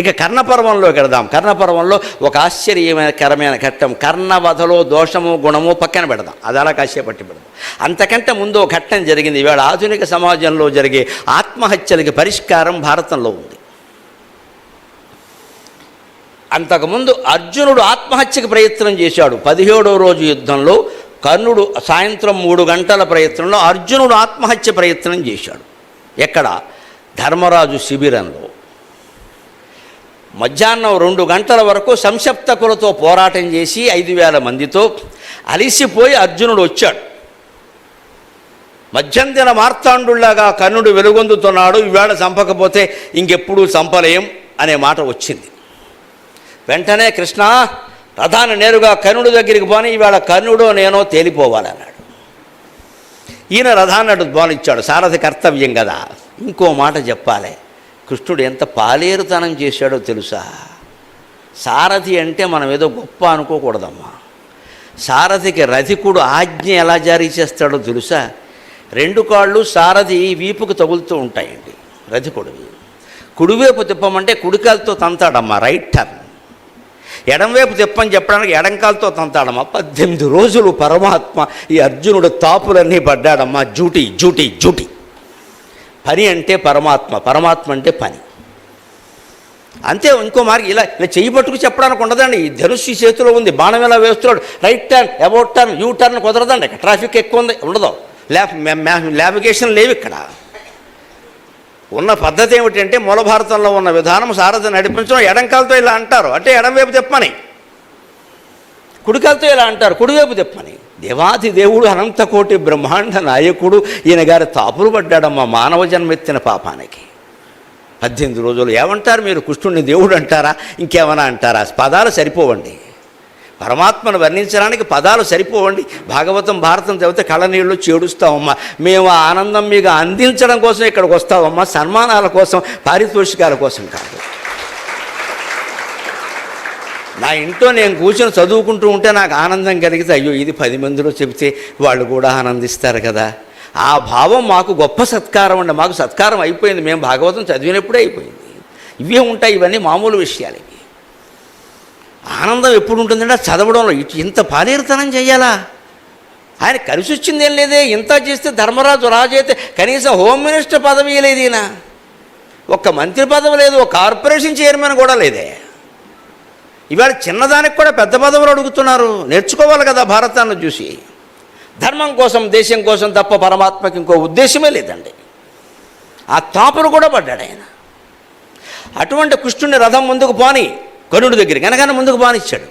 ఇక కర్ణపర్వంలోకి వెళదాం. కర్ణపర్వంలో ఒక ఆశ్చర్యకరమైన ఘట్టం, కర్ణవధలో దోషము గుణము పక్కన పెడదాం, అది అలా కాసేపు పట్టి పెడదాం. అంతకంటే ముందు ఒక ఘట్టం జరిగింది. ఇవాళ ఆధునిక సమాజంలో జరిగే ఆత్మహత్యలకి పరిష్కారం భారతంలో ఉంది. అంతకుముందు అర్జునుడు ఆత్మహత్యకు ప్రయత్నం చేశాడు. 17వ రోజు యుద్ధంలో కర్ణుడు సాయంత్రం 3 గంటల ప్రయత్నంలో అర్జునుడు ఆత్మహత్య ప్రయత్నం చేశాడు. ఎక్కడ? ధర్మరాజు శిబిరంలో. మధ్యాహ్నం 2 గంటల వరకు సంశప్తకులతో పోరాటం చేసి 5,000 మందితో అలిసిపోయి అర్జునుడు వచ్చాడు. మధ్యంతర మార్తాండులాగా కర్ణుడు వెలుగొందుతున్నాడు. ఈవేళ చంపకపోతే ఇంకెప్పుడు చంపలేం అనే మాట వచ్చింది. వెంటనే కృష్ణ రథాన్ని నేరుగా కర్ణుడి దగ్గరికి పోని, ఈవేళ కర్ణుడో నేనో తేలిపోవాలన్నాడు. ఈయన రథాన్ని అటు పోనిచ్చాడు. సారథి కర్తవ్యం కదా. ఇంకో మాట చెప్పాలి, కృష్ణుడు ఎంత పాలేరుతనం చేశాడో తెలుసా? సారథి అంటే మనం ఏదో గొప్ప అనుకోకూడదమ్మా. సారథికి రథికుడు ఆజ్ఞ ఎలా జారీ చేస్తాడో తెలుసా? 2 కాళ్ళు సారథి వీపుకు తగులుతూ ఉంటాయండి. రథికుడివి కుడివైపు తిప్పమంటే కుడికాలతో తంతాడమ్మా, రైట్ టర్న్. ఎడంవైపు తిప్పని చెప్పడానికి ఎడంకాలతో తంతాడమ్మా. 18 రోజులు పరమాత్మ ఈ అర్జునుడు తాపులన్నీ పడ్డాడమ్మా. Duty duty duty. పని అంటే పరమాత్మ, పరమాత్మ అంటే పని. అంతే. ఇంకో మార్గం ఇలా చెయ్యి పట్టుకు చెప్పడానికి ఉండదండి. ఈ ధనుస్సు చేతిలో ఉంది, బాణం ఎలా వేస్తున్నాడు. Right turn, about turn, you turn కుదరదండి. ఇక్కడ ట్రాఫిక్ ఎక్కువ ఉంది, ఉండదు. ల్యాబిగేషన్ లేవు ఇక్కడ. ఉన్న పద్ధతి ఏమిటంటే మూల భారతంలో ఉన్న విధానం సారథి నడిపించడం. ఎడంకాలతో ఇలా అంటారు అంటే ఎడంవైపు తిప్పని, కుడికాలతో ఇలా అంటారు కుడివైపు తిప్పని. దేవాది దేవుడు అనంతకోటి బ్రహ్మాండ నాయకుడు ఈయన గారి తాపులు పడ్డాడమ్మా మానవ జన్మెత్తిన పాపానికి. 18 రోజులు. ఏమంటారు మీరు? కృష్ణుడిని దేవుడు అంటారా, ఇంకేమైనా అంటారా? పదాలు సరిపోవండి. పరమాత్మను వర్ణించడానికి పదాలు సరిపోవండి. భాగవతం భారతం చదివితే కళ్ళనీళ్ళు చేడుస్తామమ్మా. మేము ఆ ఆనందం మీకు అందించడం కోసం ఇక్కడికి వస్తామమ్మా, సన్మానాల కోసం, పారితోషికాల కోసం కాదు. నా ఇంట్లో నేను కూర్చొని చదువుకుంటూ ఉంటే నాకు ఆనందం కలిగితే, అయ్యో ఇది 10 మందిలో చెబితే వాళ్ళు కూడా ఆనందిస్తారు కదా, ఆ భావం మాకు గొప్ప సత్కారం అండి. మాకు సత్కారం అయిపోయింది. మేము భాగవతం చదివినప్పుడే అయిపోయింది. ఇవే ఉంటాయి, ఇవన్నీ మామూలు విషయాలు. ఆనందం ఎప్పుడు ఉంటుందంటే చదవడంలో. ఇంత పాలేరుతనం చేయాలా? ఆయన కలిసి వచ్చిందేం లేదే. ఇంత చేస్తే ధర్మరాజు రాజు అయితే కనీసం హోమ్ మినిస్టర్ పదవి లేదు, ఈయన ఒక్క మంత్రి పదవి లేదు, ఒక కార్పొరేషన్ చైర్మన్ కూడా లేదే. ఇవాళ చిన్నదానికి కూడా పెద్ద పదవులు అడుగుతున్నారు. నేర్చుకోవాలి కదా భారతాన్ని చూసి. ధర్మం కోసం, దేశం కోసం తప్ప పరమాత్మకి ఇంకో ఉద్దేశమే లేదండి. ఆ తాపును కూడా పడ్డాడు ఆయన. అటువంటి కృష్ణుని రథం ముందుకు పోని కర్ణుడి దగ్గరికి అనగానే ముందుకు బానిచ్చాడు.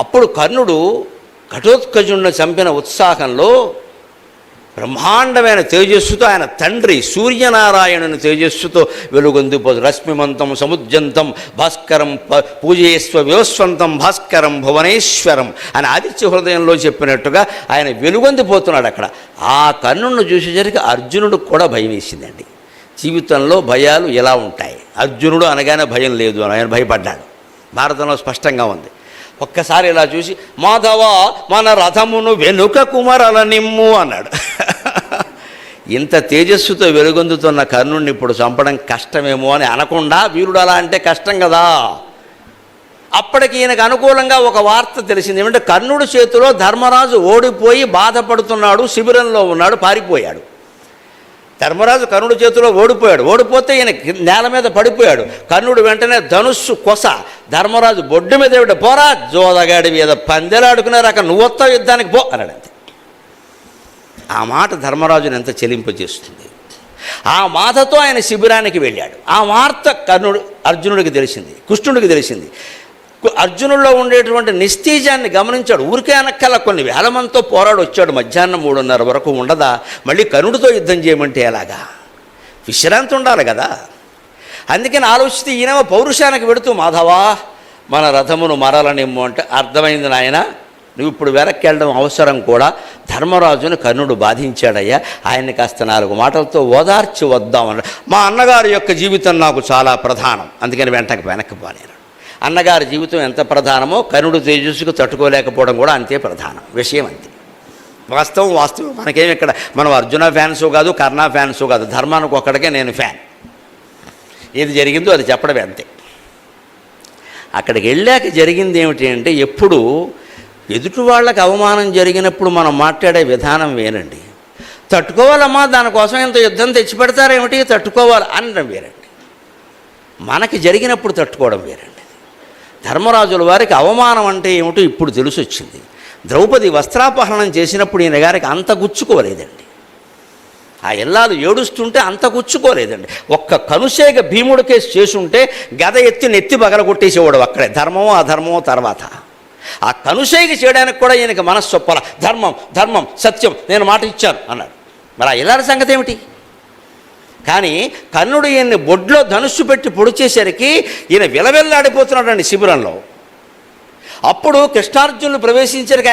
అప్పుడు కర్ణుడు ఘటోత్కచుడిని చంపిన ఉత్సాహంలో బ్రహ్మాండమైన తేజస్సుతో ఆయన తండ్రి సూర్యనారాయణుని తేజస్సుతో వెలుగొందిపోదు. రశ్మిమంతం సముద్యంతం భాస్కరం పూజయేస్వ వివస్వంతం భాస్కరం భువనేశ్వరం అని ఆదిత్య హృదయంలో చెప్పినట్టుగా ఆయన వెలుగొందిపోతున్నాడు అక్కడ. ఆ కర్ణుడిని చూసేసరికి అర్జునుడికి కూడా భయం వేసిందండి. జీవితంలో భయాలు ఎలా ఉంటాయి? అర్జునుడు అనగానే భయం లేదు అని ఆయన భయపడ్డాడు. భారతంలో స్పష్టంగా ఉంది. ఒక్కసారి ఇలా చూసి మాధవ మన రథమును వెనుక కుమరల నిమ్ము అన్నాడు. ఇంత తేజస్సుతో వెలుగొందుతున్న కర్ణుడిని ఇప్పుడు చంపడం కష్టమేమో అని అనకుండా, వీరుడు అలా అంటే కష్టం కదా. అప్పటికి ఈయనకు అనుకూలంగా ఒక వార్త తెలిసింది. ఏమంటే కర్ణుడి చేతిలో ధర్మరాజు ఓడిపోయి బాధపడుతున్నాడు, శిబిరంలో ఉన్నాడు, పారిపోయాడు. ధర్మరాజు కర్ణుడి చేతిలో ఓడిపోయాడు. ఓడిపోతే ఈయన నేల మీద పడిపోయాడు. కర్ణుడు వెంటనే ధనుస్సు కొస ధర్మరాజు బొడ్డు మీద ఏమిటి, పోరా జోదగాడి మీద పందెలాడుకున్నారు, అక్కడ నువ్వొత్తావు యుద్ధానికి పో అన్నాడంతే. ఆ మాట ధర్మరాజుని ఎంత చెలింపజేస్తుంది. ఆ మాటతో ఆయన శిబిరానికి వెళ్ళాడు. ఆ వార్త అర్జునుడికి తెలిసింది, కృష్ణుడికి తెలిసింది. అర్జునుల్లో ఉండేటువంటి నిస్తేజాన్ని గమనించాడు. ఊరికే అనక్కల కొన్ని వేల మందితో పోరాడు వచ్చాడు. మధ్యాహ్నం 3:30 వరకు ఉండదా? మళ్ళీ కర్ణుడితో యుద్ధం చేయమంటే ఎలాగా? విశ్రాంతి ఉండాలి కదా. అందుకని ఆలోచిస్తే ఈయనేమో పౌరుషానికి వెడుతూ మాధవా మన రథమును మరలనిమ్ము అంటే, అర్థమైంది నాయన, నువ్వు ఇప్పుడు వెనక్కి వెళ్ళడం అవసరం కూడా. ధర్మరాజుని కర్ణుడు బాధించాడయ్యా, ఆయన్ని కాస్త 4 మాటలతో ఓదార్చి వద్దామన్నాడు. మా అన్నగారి యొక్క జీవితం నాకు చాలా ప్రధానం, అందుకని వెనక్కి పోనేరు. అన్నగారి జీవితం ఎంత ప్రధానమో కర్ణుడు తేజస్సుకు తట్టుకోలేకపోవడం కూడా అంతే ప్రధానం. విషయం అంతే. వాస్తవం. మనకేమి ఇక్కడ మనం అర్జున ఫ్యాన్సు కాదు, కర్ణ ఫ్యాన్సు కాదు. ధర్మానికి ఒక్కడికే నేను ఫ్యాన్. ఏది జరిగిందో అది చెప్పడమే అంతే. అక్కడికి వెళ్ళాక జరిగింది ఏమిటి అంటే, ఎప్పుడు ఎదుటి వాళ్ళకి అవమానం జరిగినప్పుడు మనం మాట్లాడే విధానం వేరండి. తట్టుకోవాలమ్మా, దానికోసం ఇంత యుద్ధం తెచ్చిపెడతారేమిటి, తట్టుకోవాలి అనడం వేరండి. మనకి జరిగినప్పుడు తట్టుకోవడం వేరండి. ధర్మరాజుల వారికి అవమానం అంటే ఏమిటో ఇప్పుడు తెలిసొచ్చింది. ద్రౌపది వస్త్రాపహరణం చేసినప్పుడు ఈయన గారికి అంత గుచ్చుకోలేదండి. ఆ ఇల్లాలు ఏడుస్తుంటే అంత గుచ్చుకోలేదండి. ఒక్క కనుసేగ భీముడి కేసు చేసుంటే గద ఎత్తి నెత్తి పగలగొట్టేసేవాడు అక్కడే, ధర్మమో అధర్మమో తర్వాత. ఆ కనుసేగ చేయడానికి కూడా ఈయనకి మనస్సు ఒప్పల. ధర్మం ధర్మం సత్యం, నేను మాట ఇచ్చాను అన్నాడు. మరి ఆ ఇల్లాల సంగతి ఏమిటి? కానీ కర్ణుడు ఈయన్ని బొడ్లో ధనుస్సు పెట్టి పొడిచేసరికి ఈయన విలవిల్లాడిపోతున్నాడండి శిబిరంలో. అప్పుడు కృష్ణార్జునులు ప్రవేశించడానికి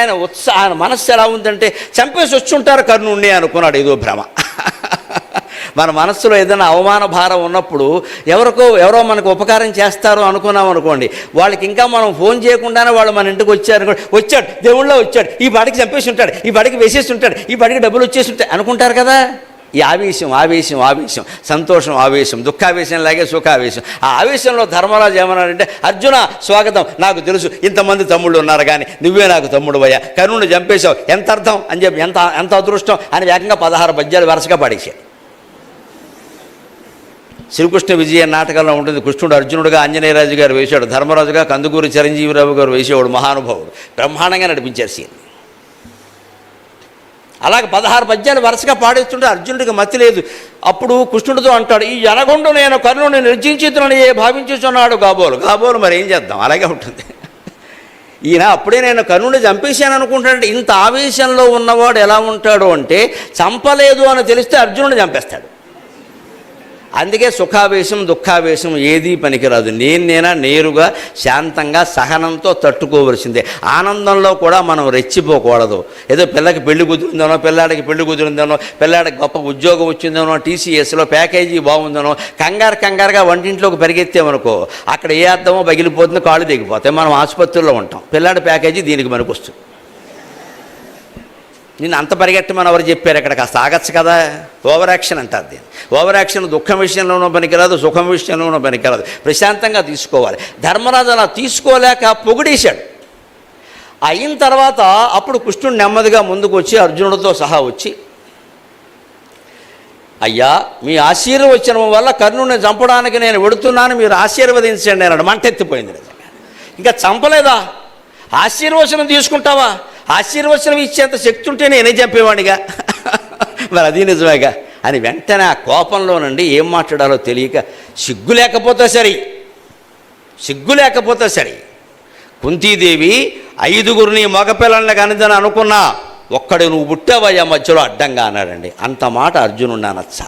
ఆయన మనస్సు ఎలా ఉందంటే, చంపేసి వచ్చుంటారు కర్ణుడిని అనుకున్నాడు. ఏదో భ్రమ. మన మనస్సులో ఏదైనా అవమాన భారం ఉన్నప్పుడు ఎవరో మనకు ఉపకారం చేస్తారు అనుకున్నాం అనుకోండి, వాళ్ళకి ఇంకా మనం ఫోన్ చేయకుండానే వాళ్ళు మన ఇంటికి వచ్చాడు దేవుళ్ళో వచ్చాడు, ఈ బాడికి చంపేసి ఉంటాడు, ఈ బాడికి వేసేసి ఉంటాడు, ఈ బాడికి డబ్బులు వచ్చేసి ఉంటాయి అనుకుంటారు కదా. ఈ ఆవేశం, సంతోషం ఆవేశం, దుఃఖావేశం లాగే సుఖావేశం. ఆ ఆవేశంలో ధర్మరాజు ఏమన్నాడంటే, అర్జున స్వాగతం, నాకు తెలుసు ఇంతమంది తమ్ముళ్ళు ఉన్నారు కానీ నువ్వే నాకు తమ్ముడు అయ్యా, కర్ణుడిని చంపేశావు, ఎంత అర్థం అని చెప్పి, ఎంత అదృష్టం అని ఏకంగా 16 పద్యాలు వరుసగా పాడేశాడు. శ్రీకృష్ణ విజయ నాటకంలో ఉంటుంది. కృష్ణుడు అర్జునుడుగా ఆంజనేయరాజు గారు వేశాడు, ధర్మరాజుగా కందుకూరి చిరంజీవిరావు గారు వేసేవాడు, మహానుభావుడు. బ్రహ్మాండంగా నడిపించారు సీన్. అలాగే 16 పద్యాలు వరుసగా పాడేస్తుంటే అర్జునుడికి మతి లేదు. అప్పుడు కృష్ణుడితో అంటాడు, ఈ జనగొండు నేను కర్ణుడిని నిర్జించుతున్నాను భావించుచున్నాడు కాబోలు. మరి ఏం చేద్దాం, అలాగే ఉంటుంది. ఈయన అప్పుడే నేను కర్ణుడిని చంపేశాను అనుకుంటాడంటే, ఇంత ఆవేశంలో ఉన్నవాడు ఎలా ఉంటాడు అంటే, చంపలేదు అని తెలిస్తే అర్జునుడిని చంపేస్తాడు. అందుకే సుఖావేశం దుఃఖావేశం ఏదీ పనికిరాదు. నేనేనా నేరుగా శాంతంగా సహనంతో తట్టుకోవలసిందే. ఆనందంలో కూడా మనం రెచ్చిపోకూడదు. ఏదో పిల్లకి పెళ్లి కుదిరిందనో, పిల్లాడికి పెళ్లి కుదిరిందనో, పిల్లాడికి గొప్ప ఉద్యోగం వచ్చిందనో, TCSలో ప్యాకేజీ బాగుందనో కంగారుగా వంటింట్లోకి పరిగెత్తామనుకో, అక్కడ ఏ అర్థమో పగిలిపోతుందో, కాళ్ళు దిగిపోతాయి. మనం ఆసుపత్రుల్లో ఉంటాం, పిల్లాడి ప్యాకేజీ దీనికి మనకు వస్తుంది. నిన్ను అంత పరిగెట్టమని ఎవరు చెప్పారు? ఇక్కడ కాస్త ఆగచ్చు కదా. ఓవర్ యాక్షన్ అంటారు దీన్ని. ఓవర్ యాక్షన్ దుఃఖం విషయంలోనూ పనికిరాదు, సుఖం విషయంలోనూ పనికిరాదు. ప్రశాంతంగా తీసుకోవాలి. ధర్మరాజు అలా తీసుకోలేక పొగిడేశాడు. అయిన తర్వాత అప్పుడు కృష్ణుడు నెమ్మదిగా ముందుకు వచ్చి అర్జునుడితో సహా వచ్చి, అయ్యా మీ ఆశీర్వచనం వల్ల కర్ణుడిని చంపడానికి నేను వెడుతున్నాను, మీరు ఆశీర్వదించండి అన్నాడు. మంటెత్తిపోయింది. నిజంగా ఇంకా చంపలేదా, ఆశీర్వచనం తీసుకుంటావా? ఆశీర్వచనం ఇచ్చేంత శక్తి ఉంటే నేనే చంపేవాడిగా. మరి అది నిజమేగా అని వెంటనే ఆ కోపంలోనండి ఏం మాట్లాడాలో తెలియక, సిగ్గు లేకపోతే సరి కుంతీదేవి 5గురిని మగపిల్లల్ని కనిదని అనుకున్నా, ఒక్కడు నువ్వు పుట్టావయ్యా మధ్యలో అడ్డంగా అన్నాడండి. అంత మాట అర్జునుడు అనొచ్చా?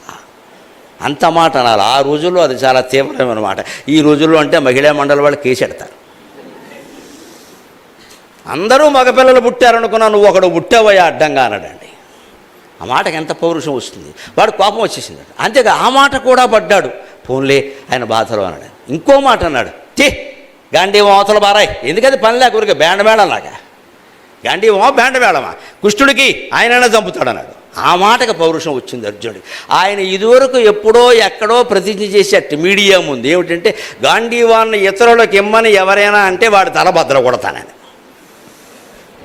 అంత మాట అనాలి. ఆ రోజుల్లో అది చాలా తీవ్రమైన మాట. ఈ రోజుల్లో అంటే మహిళా మండలి వాళ్ళు కేసెడతారు. అందరూ మగపిల్లలు పుట్టారనుకున్నా, నువ్వు ఒకడు పుట్టావయ్యా అడ్డంగా అన్నాడండి. ఆ మాటకి ఎంత పౌరుషం వస్తుంది. వాడు కోపం వచ్చేసింది. అంతేగా ఆ మాట కూడా పడ్డాడు. పోన్లే ఆయన బాధలో అన్నాడు. ఇంకో మాట అన్నాడు, గాంధీవం అవతల బారాయ్, ఎందుకది పని లేక ఊరికే బేండమేళంలాగా. గాంధీవమా బేండమేళమా, కృష్ణుడికి ఆయనైనా చంపుతాడన్నాడు. ఆ మాటకు పౌరుషం వచ్చింది అర్జునుడికి. ఆయన ఇదివరకు ఎప్పుడో ఎక్కడో ప్రతిజ్ఞ చేసేట్టు మీడియా ముందు ఏమిటంటే, గాంధీవాన్ని ఇతరులకు ఇమ్మని ఎవరైనా అంటే వాడి తల బద్దలు కొడతానని.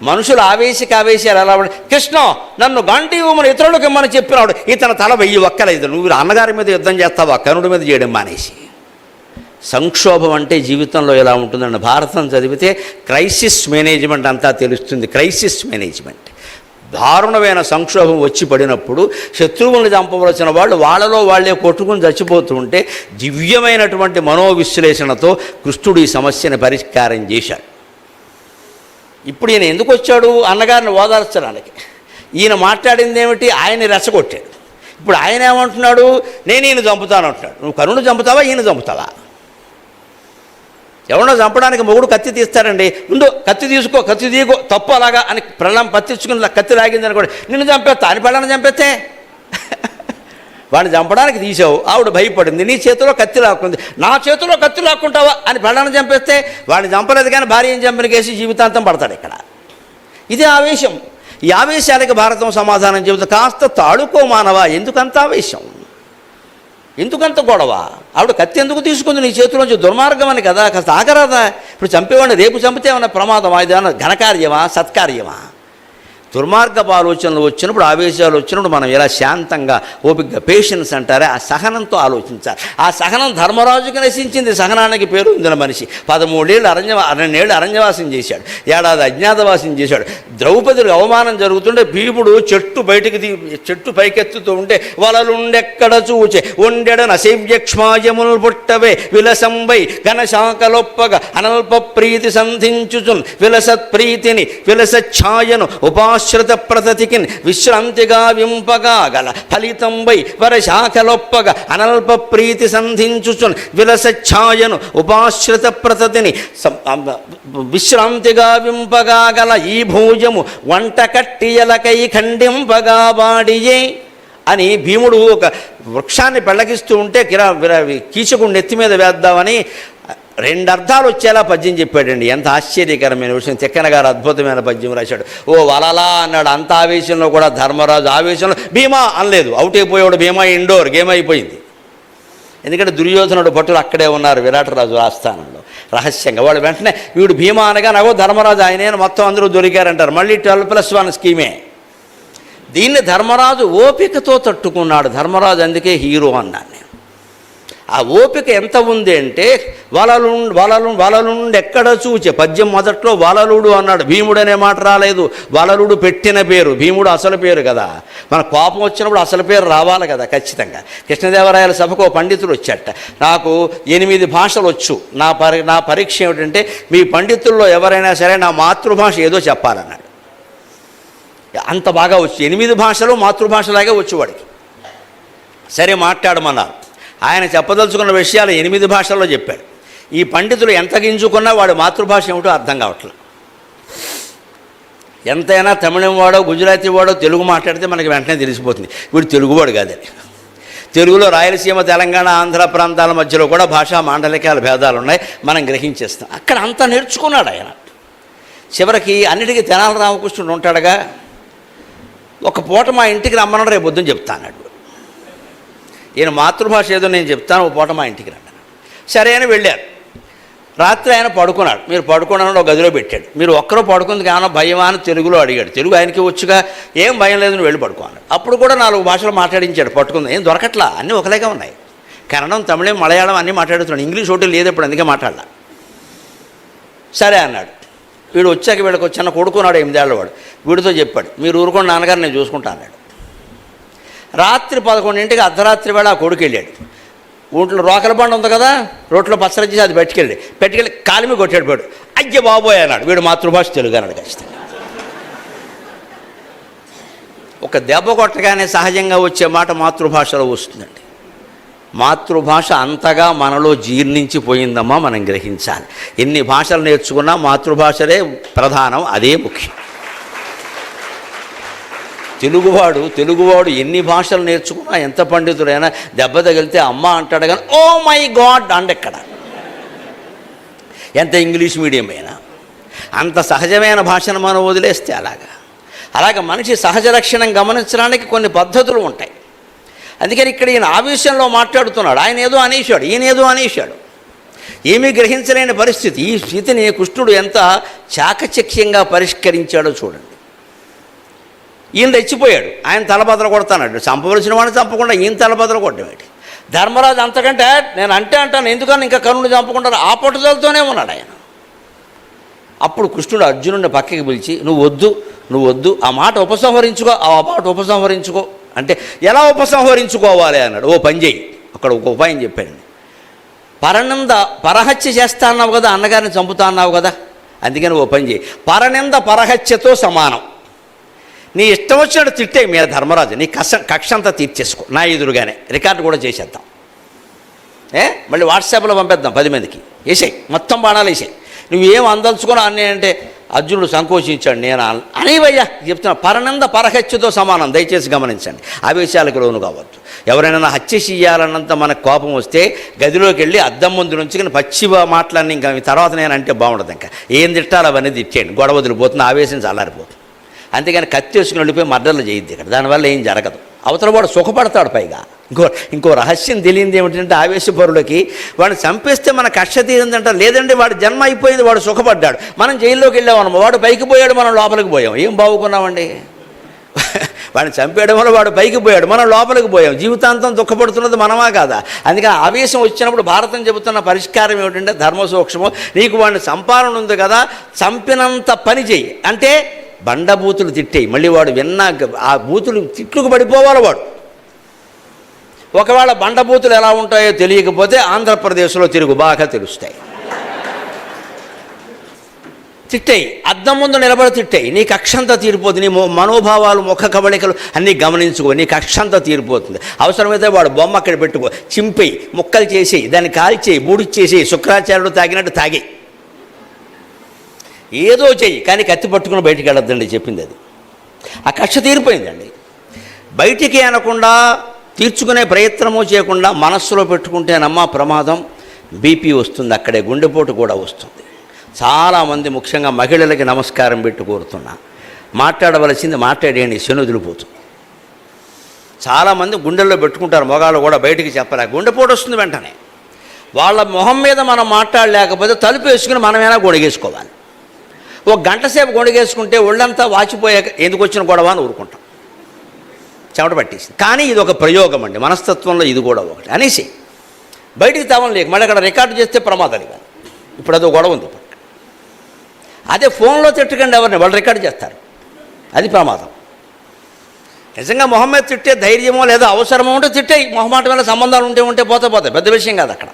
మనుషులు ఆవేశాలు ఎలా ఉంటే, కృష్ణ నన్ను గాంధీవమని ఇతరులకు ఇమ్మని చెప్పినాడు, ఇతను తల 1000 ఒక్కలేదు. నువ్వు అన్నగారి మీద యుద్ధం చేస్తావా, కర్ణుడి మీద చేయడం మానేసి. సంక్షోభం అంటే జీవితంలో ఎలా ఉంటుందండి. భారతం చదివితే క్రైసిస్ మేనేజ్మెంట్ అంతా తెలుస్తుంది. క్రైసిస్ మేనేజ్మెంట్, దారుణమైన సంక్షోభం వచ్చి పడినప్పుడు శత్రువులను చంపవలసిన వాళ్ళు వాళ్ళలో వాళ్ళే కొట్టుకుని చచ్చిపోతూ ఉంటే, దివ్యమైనటువంటి మనోవిశ్లేషణతో కృష్ణుడు ఈ సమస్యను పరిష్కారం చేశాడు. ఇప్పుడు ఈయన ఎందుకు వచ్చాడు? అన్నగారిని ఓదార్చడానికి. ఈయన మాట్లాడింది ఏమిటి? ఆయన్ని రెచ్చగొట్టాడు. ఇప్పుడు ఆయన ఏమంటున్నాడు? నేను ఈయన చంపుతాను అంటున్నాడు. నువ్వు కర్ణుడు చంపుతావా, ఈయన చంపుతావా? ఎవరినో చంపడానికి మొగుడు కత్తి తీస్తారండి. ముందు కత్తి తీయకో తప్పు అలాగా అని ప్రళం పత్తించుకుని కత్తి లాగింది అనుకోండి, నిన్ను చంపేస్తా అని పెళ్ళని చంపేస్తే. వాడిని చంపడానికి తీసావు, ఆవిడ భయపడింది, నీ చేతిలో కత్తి లాక్కుంది, నా చేతిలో కత్తి లాక్కుంటావా అని పెళ్ళని చంపేస్తే, వాడిని చంపలేదు కానీ భార్యను చంపిన కేసి జీవితాంతం పడతాడు ఇక్కడ. ఇదే ఆవేశం. ఈ ఆవేశాలకి భారతం సమాధానం చెబుతుంది. కాస్త తాడుకో మానవా, ఎందుకంత ఆవేశం, ఎందుకంత గొడవ? ఆవిడ కత్తి ఎందుకు తీసుకుంది నీ చేతిలోంచి? దుర్మార్గం అని కదా, కాస్త ఆగరాదా? ఇప్పుడు చంపేవాడిని రేపు చంపితే ఏమన్నా ప్రమాదమా, ఇదేమన్నా ఘనకార్యమా సత్కార్యమా? దుర్మార్గపు ఆలోచనలు వచ్చినప్పుడు, ఆవేశాలు వచ్చినప్పుడు మనం ఇలా శాంతంగా ఓపికగా, పేషెన్స్ అంటారే, ఆ సహనంతో ఆలోచించాలి. ఆ సహనం ధర్మరాజుకి నశించింది. సహనానికి పేరు ఉందిన మనిషి 12 అరణ్యవాసం చేశాడు, 1 ఏడాది అజ్ఞాతవాసం చేశాడు. ద్రౌపదికి అవమానం జరుగుతుంటే భీముడు చెట్టు పైకెత్తుతూ ఉంటే వలలుండెక్కడ చూచే ఉండెడన శైవ్యక్ష్మాయముల్ పుట్టవే విలసంబై ఘనశాఖలొప్పగా అనల్ప ప్రీతి సంధించుచున్ విలసత్ ప్రీతిని విలసఛాయను ఉపాశ్రిత ప్రతతికిన్ విశ్రాంతిగా వింపగా గల ఫలితంబై వరశాఖలొప్పగా అనల్ప ప్రీతి సంధించుచున్ విలసఛాయను ఉపాశ్రిత ప్రతతిని విశ్రాంతిగా వింపగా గల ఈ భోజము వంట కట్టియలకై ఖండింపగా వాడియే అని భీముడు ఒక వృక్షాన్ని పెళ్ళగిస్తూ ఉంటే కీచకుడు నెత్తి మీద వేద్దామని 2 అర్థాలు వచ్చేలా పద్యం చెప్పాడండి. ఎంత ఆశ్చర్యకరమైన విషయం. తిక్కన గారు అద్భుతమైన పద్యం రాశాడు. ఓ వలలా అన్నాడు. అంత ఆవేశంలో కూడా ధర్మరాజు ఆవేశంలో భీమా అనలేదు. అవుట్ అయిపోయాడు. భీమా ఇండోర్ గేమ్ అయిపోయింది. ఎందుకంటే దుర్యోధనుడు భటులు అక్కడే ఉన్నారు విరాటరాజు ఆస్థానంలో రహస్యంగా. వాడు వెంటనే వీడు భీమా అనగా నగో ధర్మరాజు ఆయనే మొత్తం అందరూ దొరికారంటారు. మళ్ళీ 12+1 స్కీమే. దీన్ని ధర్మరాజు ఓపికతో తట్టుకున్నాడు. ధర్మరాజు అందుకే హీరో అన్నాను నేను. ఆ ఓపిక ఎంత ఉంది అంటే వలలుండి ఎక్కడ చూచే పద్యం మొదట్లో వలలుడు అన్నాడు. భీముడు అనే మాట రాలేదు. వలలుడు పెట్టిన పేరు. భీముడు అసలు పేరు కదా. మన కోపం వచ్చినప్పుడు అసలు పేరు రావాలి కదా ఖచ్చితంగా. కృష్ణదేవరాయల సభకు పండితుడు వచ్చాట. నాకు 8 భాషలు వచ్చు. నా పరీక్ష ఏమిటంటే మీ పండితుల్లో ఎవరైనా సరే నా మాతృభాష ఏదో చెప్పాలన్నాడు. అంత బాగా వచ్చు. 8 భాషలు మాతృభాషలాగే వచ్చు వాడికి. సరే మాట్లాడమన్నారు. ఆయన చెప్పదలుచుకున్న విషయాలు 8 భాషల్లో చెప్పాడు. ఈ పండితులు ఎంత గింజుకున్నా వాడు మాతృభాష ఏమిటో అర్థం కావట్లేదు. ఎంతైనా తమిళం వాడో గుజరాతీ వాడో తెలుగు మాట్లాడితే మనకి వెంటనే తెలిసిపోతుంది వీడు తెలుగువాడు కాదని. తెలుగులో రాయలసీమ, తెలంగాణ, ఆంధ్ర ప్రాంతాల మధ్యలో కూడా భాషా మాండలికాల భేదాలు ఉన్నాయి. మనం గ్రహించేస్తాం. అక్కడ అంతా నేర్చుకున్నాడు ఆయన. చివరికి అన్నిటికీ తెనాలి రామకృష్ణుడు ఉంటాడుగా. ఒక పూట మా ఇంటికి రమ్మన్నాడు, రేపు పొద్దున్న చెప్తాన్నాడు. ఈయన మాతృభాష ఏదో నేను చెప్తాను, ఒక పూట మా ఇంటికి రండి. సరే అని వెళ్ళారు. రాత్రి ఆయన పడుకున్నాడు. మీరు పడుకున్నాడు, ఒక గదిలో పెట్టాడు. మీరు ఒక్కరూ పడుకుంది ఏమన్నా భయమా అని తెలుగులో అడిగాడు. తెలుగు ఆయనకి వచ్చుగా. ఏం భయం లేదు, నువ్వు వెళ్ళి పడుకున్నాడు. అప్పుడు కూడా 4 భాషలు మాట్లాడించాడు. పట్టుకుంది. ఏం దొరకట్లా, అన్నీ ఒకలాగే ఉన్నాయి. కన్నడం, తమిళం, మలయాళం అన్నీ మాట్లాడుతున్నాడు. ఇంగ్లీష్ ఒకటి లేదు ఇప్పుడు, అందుకే మాట్లాడలా. సరే అన్నాడు. వీడు వచ్చాక వీళ్ళకి చిన్న కొడుకున్నాడు, 8 ఏళ్ళ వాడు. వీడితో చెప్పాడు, మీరు ఊరుకోండి నాన్నగారు, నేను చూసుకుంటా అన్నాడు. రాత్రి 11ంటికి అర్ధరాత్రి వేళ ఆ కొడుకు వెళ్ళాడు. ఊంట్లో రోకల బండ ఉంది కదా, రోట్లో పచ్చడి చేసి అది పెట్టుకెళ్ళి కాలిమి కొట్టాడు. పోయాడు. అయ్య బాబోయ్ అన్నాడు. వీడు మాతృభాష తెలుగు అన్నాడు ఖచ్చితంగా. ఒక దెబ్బ కొట్టగానే సహజంగా వచ్చే మాట మాతృభాషలో వస్తుందండి. మాతృభాష అంతగా మనలో జీర్ణించిపోయిందమ్మా, మనం గ్రహించాలి. ఎన్ని భాషలు నేర్చుకున్నా మాతృభాషలే ప్రధానం, అదే ముఖ్యం. తెలుగువాడు ఎన్ని భాషలు నేర్చుకున్నా, ఎంత పండితుడైనా దెబ్బ తగిలితే అమ్మ అంటాడు కానీ ఓ మై గాడ్ అండెక్కడ. ఎంత ఇంగ్లీష్ మీడియం అయినా అంత సహజమైన భాషను మనం వదిలేస్తే అలాగా మనిషి సహజ లక్షణం గమనించడానికి కొన్ని పద్ధతులు ఉంటాయి. అందుకని ఇక్కడ ఈయన ఆవేశంలో మాట్లాడుతున్నాడు. ఆయన ఏదో అనేశాడు, ఈయన ఏదో అనేశాడు. ఏమీ గ్రహించలేని పరిస్థితి. ఈ స్థితిని కృష్ణుడు ఎంత చాకచక్యంగా పరిష్కరించాడో చూడండి. ఈయన రెచ్చిపోయాడు. ఆయన తలబద్దలు కొడతాడు. చంపవలసిన వాడిని చంపకుండా ఈయన తలబద్దలు కొట్టమేటి. ధర్మరాజు అంతకంటే నేను అంటాను, ఎందుకని ఇంకా కర్ణుని చంపకుండా ఆ పట్టుదలతోనే ఉన్నాడు ఆయన. అప్పుడు కృష్ణుడు అర్జునుడిని పక్కకి పిలిచి నువ్వు వద్దు ఆ మాట ఉపసంహరించుకో అంటే ఎలా ఉపసంహరించుకోవాలి అన్నాడు. ఓ పని చేయి. అక్కడ ఒక ఉపాయం చెప్పాడండి. పరహత్య చేస్తా అన్నావు కదా, అన్నగారిని చంపుతా అన్నావు కదా, అందుకని ఓ పని చేయి. పరనింద పరహత్యతో సమానం. నీ ఇష్టం వచ్చినట్టు తిట్టే మీద ధర్మరాజు, నీ కక్ష అంతా తీర్చేసుకో నా ఎదురుగానే. రికార్డు కూడా చేసేద్దాం. మళ్ళీ వాట్సాప్లో పంపేద్దాం 10 మందికి. వేసాయి మొత్తం బాణాలు వేసాయి. నువ్వేం అందలుచుకున్నా అన్నీ అంటే అర్జునుడు సంకోచించాడు. నేను అనేవయ్యా చెప్తున్నా, పరనంద పరహత్యతో సమానం. దయచేసి గమనించండి, ఆవేశాలకు లోను కావద్దు. ఎవరైనా హత్య చేయాలన్నంత మనకు కోపం వస్తే గదిలోకి వెళ్ళి అద్దం ముందు నుంచి పచ్చి మాటలన్నీ ఇంకా తర్వాత నేను అంటే బాగుండదు. ఇంకా ఏం తిట్టాలో అవన్నీ తిట్టేయండి. గొడవ వదిలిపోతుంది, ఆవేశం చల్లారిపోతుంది. అంతేగాని కత్తి వేసుకుని వెళ్ళిపోయి మర్డర్లు చేయొద్దు ఇక్కడ. దానివల్ల ఏం జరగదు. అవతల వాడు సుఖపడతాడు. పైగా ఇంకో రహస్యం తెలియంది ఏమిటంటే ఆవేశపరులకి వాడిని చంపేస్తే మన కక్ష తీరిందంట. లేదండి వాడు జన్మ అయిపోయింది, వాడు సుఖపడ్డాడు, మనం జైల్లోకి వెళ్ళామన్నమా, వాడు పైకి పోయాడు, మనం లోపలికి పోయాం. ఏం బాగుకున్నామండి? వాడిని చంపేయడం వల్ల వాడు పైకి పోయాడు, మనం లోపలికి పోయాం. జీవితాంతం దుఃఖపడుతున్నది మనమా కాదా? అందుకని ఆవేశం వచ్చినప్పుడు భారతం చెబుతున్న పరిష్కారం ఏమిటంటే ధర్మ సూక్ష్మం. నీకు వాడిని చంపాలని ఉంది కదా, చంపినంత పని చెయ్యి. అంటే బండబూతులు తిట్టేయి. మళ్ళీ వాడు విన్నాక ఆ బూతులు తిట్లుకు పడిపోవాలి వాడు. ఒకవేళ బండబూతులు ఎలా ఉంటాయో తెలియకపోతే ఆంధ్రప్రదేశ్లో తిరుగు బాగా తెలుస్తాయి. తిట్టేయి, అద్దం ముందు నిలబడి తిట్టేయి. నీ కక్షంతా తీరిపోతుంది. నీ మనోభావాలు, ముఖ కవళికలు అన్నీ గమనించుకో, నీ కక్షంతా తీరిపోతుంది. అవసరమైతే వాడు బొమ్మ అక్కడ పెట్టుకో, చింపేయి, ముక్కలు చేసేయి, దాన్ని కాల్చేయి, బూడిచ్చేసేయి, శుక్రాచార్యుడు తాగినట్టు తాగి ఏదో చెయ్యి, కానీ కత్తి పట్టుకుని బయటికి వెళ్ళొద్దండి చెప్పింది అది. ఆ కక్ష తీరిపోయిందండి. బయటికి అనకుండా తీర్చుకునే ప్రయత్నము చేయకుండా మనస్సులో పెట్టుకుంటేనమ్మా ప్రమాదం. బీపీ వస్తుంది, అక్కడే గుండెపోటు కూడా వస్తుంది. చాలామంది ముఖ్యంగా మహిళలకి నమస్కారం పెట్టి కోరుతున్నా, మాట్లాడవలసింది మాట్లాడేయండి, శని వదిలిపోతుంది. చాలామంది గుండెల్లో పెట్టుకుంటారు, మగాళ్ళు కూడా బయటికి చెప్పలే, గుండెపోటు వస్తుంది వెంటనే. వాళ్ళ మొహం మీద మనం మాట్లాడలేకపోతే తలుపు వేసుకుని మనమేనా గొడిగేసుకోవాలి. ఒక గంట సేపు గొడిగేసుకుంటే ఒళ్ళంతా వాచిపోయాక ఎందుకు వచ్చిన గొడవ అని ఊరుకుంటాం, చెమట పట్టేసింది. కానీ ఇది ఒక ప్రయోగం అండి, మనస్తత్వంలో ఇది కూడా ఒకటి అనేసి బయటికి తావడం లేక మళ్ళీ అక్కడ రికార్డు చేస్తే ప్రమాదాలు కాదు. ఇప్పుడు అదో గొడవ ఉంది. అదే ఫోన్లో తిట్టకండి ఎవరిని, వాళ్ళు రికార్డు చేస్తారు, అది ప్రమాదం. నిజంగా మొహం మీద తిట్టే ధైర్యమో లేదా అవసరమో ఉంటే తిట్టే, మొహమాట వల్ల సంబంధాలు ఉంటే పోతాయి, పెద్ద విషయం కాదు అక్కడ.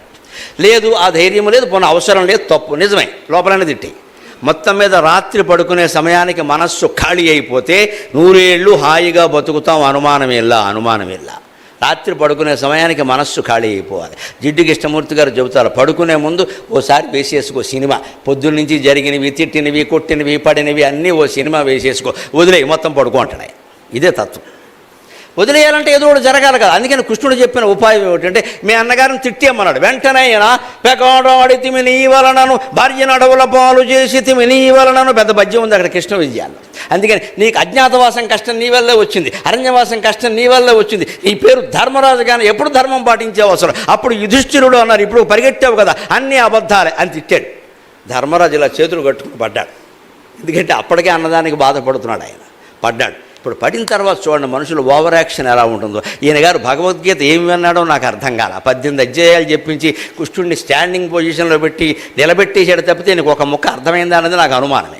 లేదు ఆ ధైర్యం లేదు, పోనీ అవసరం లేదు, తప్పు, నిజమే, లోపలనే తిట్టాయి. మొత్తం మీద రాత్రి పడుకునే సమయానికి మనస్సు ఖాళీ అయిపోతే 100 ఏళ్ళు హాయిగా బతుకుతాం, అనుమానమిల్లా. రాత్రి పడుకునే సమయానికి మనస్సు ఖాళీ అయిపోవాలి. జిడ్డు కృష్ణమూర్తి గారు చెబుతారు, పడుకునే ముందు ఓసారి వేసేసుకో సినిమా, పొద్దున్న నుంచి జరిగినవి, తిట్టినవి, కొట్టినవి, పడినవి అన్నీ ఓ సినిమా వేసేసుకో, వదిలేయి, మొత్తం పడుకుంటున్నాయి. ఇదే తత్వం. వదిలేయాలంటే ఏదో ఒకటి జరగాలి కదా. అందుకని కృష్ణుడు చెప్పిన ఉపాయం ఏమిటంటే, మీ అన్నగారిని తిట్టేమన్నాడు. వెంటనే ఆయన పెకాడాడి తిమి నీ వలనను, భార్య నడవుల పాలు చేసి తిమి నీ వలనను, పెద్ద పద్యం ఉంది అక్కడ కృష్ణ విజయాల్లో. అందుకని నీకు అజ్ఞాతవాసం కష్టం నీ వల్లే వచ్చింది, అరణ్యవాసం కష్టం నీ వల్లే వచ్చింది. నీ పేరు ధర్మరాజు కానీ ఎప్పుడు ధర్మం పాటించే అవసరం. అప్పుడు యుధిష్ఠిరుడు అన్నారు, ఇప్పుడు పరిగెట్టావు కదా, అన్నీ అబద్ధాలే అని తిట్టాడు. ధర్మరాజు ఇలా చేతులు కట్టుకుని పడ్డాడు. ఎందుకంటే అప్పటికే అన్నదానికి బాధపడుతున్నాడు ఆయన, పడ్డాడు. ఇప్పుడు పడిన తర్వాత చూడండి మనుషులు ఓవర్ యాక్షన్ ఎలా ఉంటుందో. ఈయన గారు భగవద్గీత ఏమి అన్నాడో నాకు అర్థం కాల. 18 అధ్యాయాలు చెప్పించి కృష్ణుడిని స్టాండింగ్ పొజిషన్లో పెట్టి నిలబెట్టేసాడు తప్పితే నీకు ఒక ముక్క అర్థమైందా అన్నది నాకు అనుమానమే.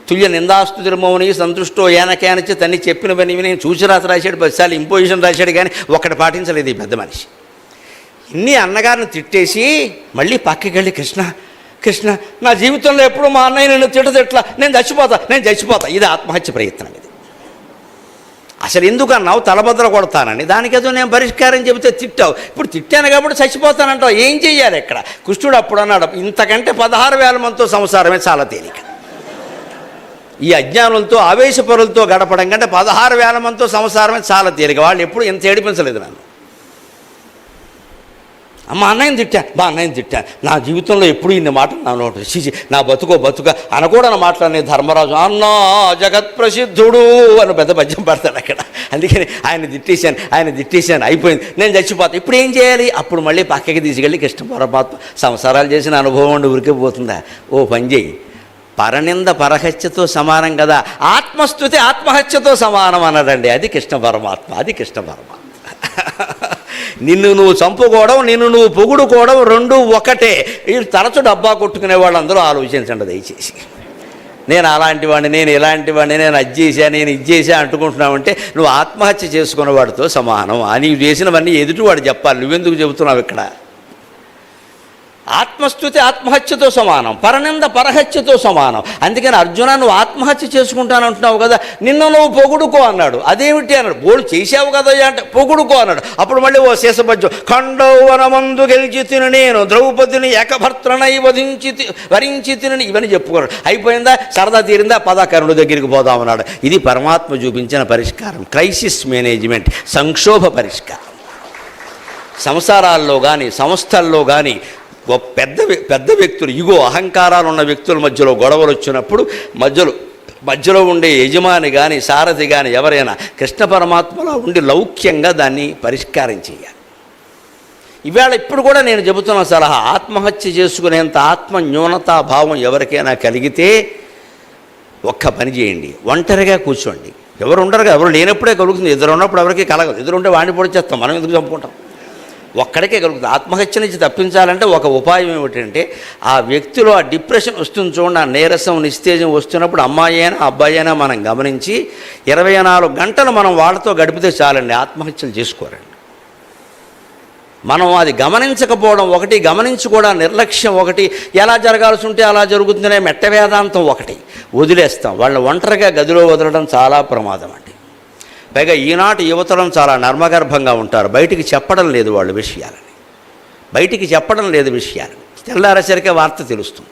తుల్య నిందాస్తుతిర్మౌని సంతుష్టో ఏనకేనచ్చి తన్ని చెప్పినవని నేను చూసి రాశాడు, 10 సార్లు ఇంపోజిషన్ రాశాడు, కానీ ఒక్కటి పాటించలేదు ఈ పెద్ద మనిషి. ఇన్ని అన్నగారిని తిట్టేసి మళ్ళీ పక్కకి వెళ్ళి, కృష్ణ నా జీవితంలో ఎప్పుడు మా అన్నయ్య నేను తిట్టదెట్లా, నేను చచ్చిపోతా. ఇది ఆత్మహత్య ప్రయత్నం. ఇది అసలు ఎందుకు అన్నావు, తలబద్దలు కొడతానని. దానికేదో నేను పరిష్కారం చెబితే తిట్టావు, ఇప్పుడు తిట్టాను కాబట్టి చచ్చిపోతానంటావు. ఏం చెయ్యాలి ఇక్కడ? కృష్ణుడు అప్పుడు అన్నాడు, ఇంతకంటే 16,000 మందితో సంసారమే చాలా తేలిక. ఈ అజ్ఞానులతో ఆవేశపరులతో గడపడం కంటే 16,000 మందితో సంసారమే చాలా తేలిక. వాళ్ళు ఎప్పుడు ఎంత ఏడిపించలేదు నన్ను. అమ్మ అన్నయ్యని తిట్టాను, నా జీవితంలో ఎప్పుడు ఇన్ని మాటలు నా నోట నా బతుక అనకూడని మాట్లాడిన ధర్మరాజు అన్నా జగత్ ప్రసిద్ధుడు అని పెద్ద పద్యం పడతాడు అక్కడ. అందుకని ఆయన తిట్టేశాను, అయిపోయింది, నేను చచ్చిపోతా. ఇప్పుడు ఏం చేయాలి? అప్పుడు మళ్ళీ పక్కకి తీసుకెళ్ళి కృష్ణ పరమాత్మ సంసారాలు చేసిన అనుభవం ఉండి ఊరికే పోతుందా? ఓ పని చేయి, పరనింద పరహత్యతో సమానం కదా, ఆత్మస్తుతి ఆత్మహత్యతో సమానం అన్నాడండి. అది కృష్ణ పరమాత్మ. నిన్ను నువ్వు చంపుకోవడం, నిన్ను నువ్వు పొగుడుకోవడం రెండూ ఒకటే. వీళ్ళు తరచు డబ్బా కొట్టుకునే వాళ్ళందరూ ఆలోచించండి దయచేసి. నేను అలాంటి వాడిని, నేను ఇలాంటి వాడిని, నేను అది చేశా, నేను ఇది చేశా అంటుకుంటున్నావంటే నువ్వు ఆత్మహత్య చేసుకున్న వాడితో సమానం. నీవు చేసినవన్నీ ఎదుటివాడు చెప్పాలి, నువ్వెందుకు చెబుతున్నావు ఇక్కడ? ఆత్మస్తుతి ఆత్మహత్యతో సమానం, పరనింద పరహత్యతో సమానం. అందుకని అర్జున నువ్వు ఆత్మహత్య చేసుకుంటానంటున్నావు కదా, నిన్ను నువ్వు పొగుడుకో అన్నాడు. అదేమిటి అన్నాడు, బోడు చేశావు కదా అంటే పొగుడుకో అన్నాడు. అప్పుడు మళ్ళీ ఓ శేషపద్యం, ఖండౌవనమందు గెలిచి తిని నేను ద్రౌపదిని ఏకభర్తనై వరించి తిని, ఇవన్నీ చెప్పుకోన్నాడు. అయిపోయిందా, సరదా తీరిందా, కరుణుడి దగ్గరికి పోదామన్నాడు. ఇది పరమాత్మ చూపించిన పరిష్కారం, క్రైసిస్ మేనేజ్మెంట్, సంక్షోభ పరిష్కారం. సంసారాల్లో కానీ సంస్థల్లో కానీ పెద్ద వ్యక్తులు, ఇగో అహంకారాలు ఉన్న వ్యక్తుల మధ్యలో గొడవలు వచ్చినప్పుడు మధ్యలో మధ్యలో ఉండే యజమాని కానీ సారథి కానీ ఎవరైనా కృష్ణ పరమాత్మలో ఉండి లౌక్యంగా దాన్ని పరిష్కారం చేయాలి. ఇవాళ ఇప్పుడు కూడా నేను చెబుతున్న సలహా, ఆత్మహత్య చేసుకునేంత ఆత్మ న్యూనతా భావం ఎవరికైనా కలిగితే ఒక్క పని చేయండి, ఒంటరిగా కూర్చోండి. ఎవరు ఉండరుగా, ఎవరు లేనప్పుడే కలుగుతుంది. ఎదురు ఉన్నప్పుడు ఎవరికి కలగదు. ఎదురుంటే వాడిని పొడి చేస్తాం, మనం ఎందుకు చంపుకుంటాం? ఒక్కడికే కలుగుతుంది. ఆత్మహత్య నుంచి తప్పించాలంటే ఒక ఉపాయం ఏమిటంటే, ఆ వ్యక్తిలో ఆ డిప్రెషన్ వస్తుంది చూడండి, ఆ నీరసం నిస్తేజం వస్తున్నప్పుడు అమ్మాయి అయినా అబ్బాయి అయినా మనం గమనించి 24 గంటలు మనం వాళ్ళతో గడిపితే చాలండి, ఆత్మహత్యలు చేసుకోరండి. మనం అది గమనించకపోవడం ఒకటి, గమనించి కూడా నిర్లక్ష్యం ఒకటి, ఎలా జరగాల్సి ఉంటే అలా జరుగుతుందనే మెట్ట వేదాంతం ఒకటి, వదిలేస్తాం. వాళ్ళని ఒంటరిగా గదిలో వదలడం చాలా ప్రమాదం అండి. పైగా ఈనాటి యువతరం చాలా నర్మగర్భంగా ఉంటారు, బయటికి చెప్పడం లేదు వాళ్ళ విషయాలని, బయటికి చెప్పడం లేదు విషయాలని. తెల్లారేసరికే వార్త తెలుస్తుంది.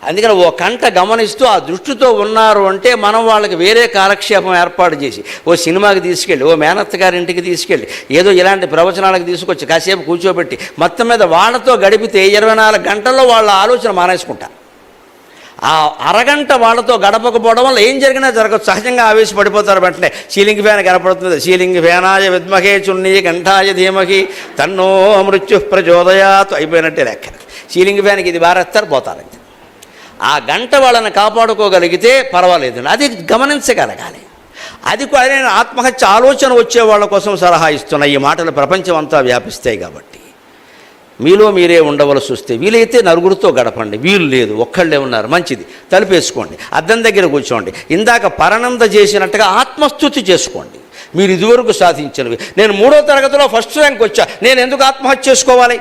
అందుకని ఓ కంట గమనిస్తూ ఆ దృష్టితో ఉన్నారు అంటే మనం వాళ్ళకి వేరే కాలక్షేపం ఏర్పాటు చేసి, ఓ సినిమాకి తీసుకెళ్ళి, ఓ మేనత్త గారింటికి తీసుకెళ్ళి, ఏదో ఇలాంటి ప్రవచనాలకు తీసుకొచ్చి కాసేపు కూర్చోబెట్టి మొత్తం మీద వాళ్ళతో గడిపితే 24 గంటల్లో వాళ్ళ ఆలోచన మానేసుకుంటారు. ఆ అరగంట వాళ్ళతో గడపకపోవడం వల్ల ఏం జరిగినా జరగదు. సహజంగా ఆవేశపడిపోతారు. వెంటనే సీలింగ్ ఫ్యాన్ కనపడుతుంది, సీలింగ్ ఫ్యానాయ విద్మహే చున్నీ కంఠాయ ధీమహి తన్నో మృత్యు ప్రచోదయాత్, అయిపోయినట్టే లెక్క. సీలింగ్ ఫ్యాన్కి ఇది బారేస్తారు, పోతారంతే. ఆ గంట వాళ్ళని కాపాడుకోగలిగితే పర్వాలేదు, అది గమనించగలగాలి. అది కూడా ఆత్మహత్య ఆలోచన వచ్చే వాళ్ళ కోసం సలహా ఇస్తున్న ఈ మాటలు ప్రపంచం అంతా వ్యాపిస్తాయి. కాబట్టి మీలో మీరే ఉండవలసి వస్తే వీలైతే నలుగురితో గడపండి, వీలు లేదు ఒక్కళ్ళే ఉన్నారు, మంచిది, తలుపేసుకోండి, అద్దం దగ్గర కూర్చోండి, ఇందాక పరనంద చేసినట్టుగా ఆత్మస్తుతి చేసుకోండి. మీరు ఇదివరకు సాధించినవి, నేను 3వ తరగతిలో ఫస్ట్ ర్యాంక్ వచ్చా, నేను ఎందుకు ఆత్మహత్య చేసుకోవాలి?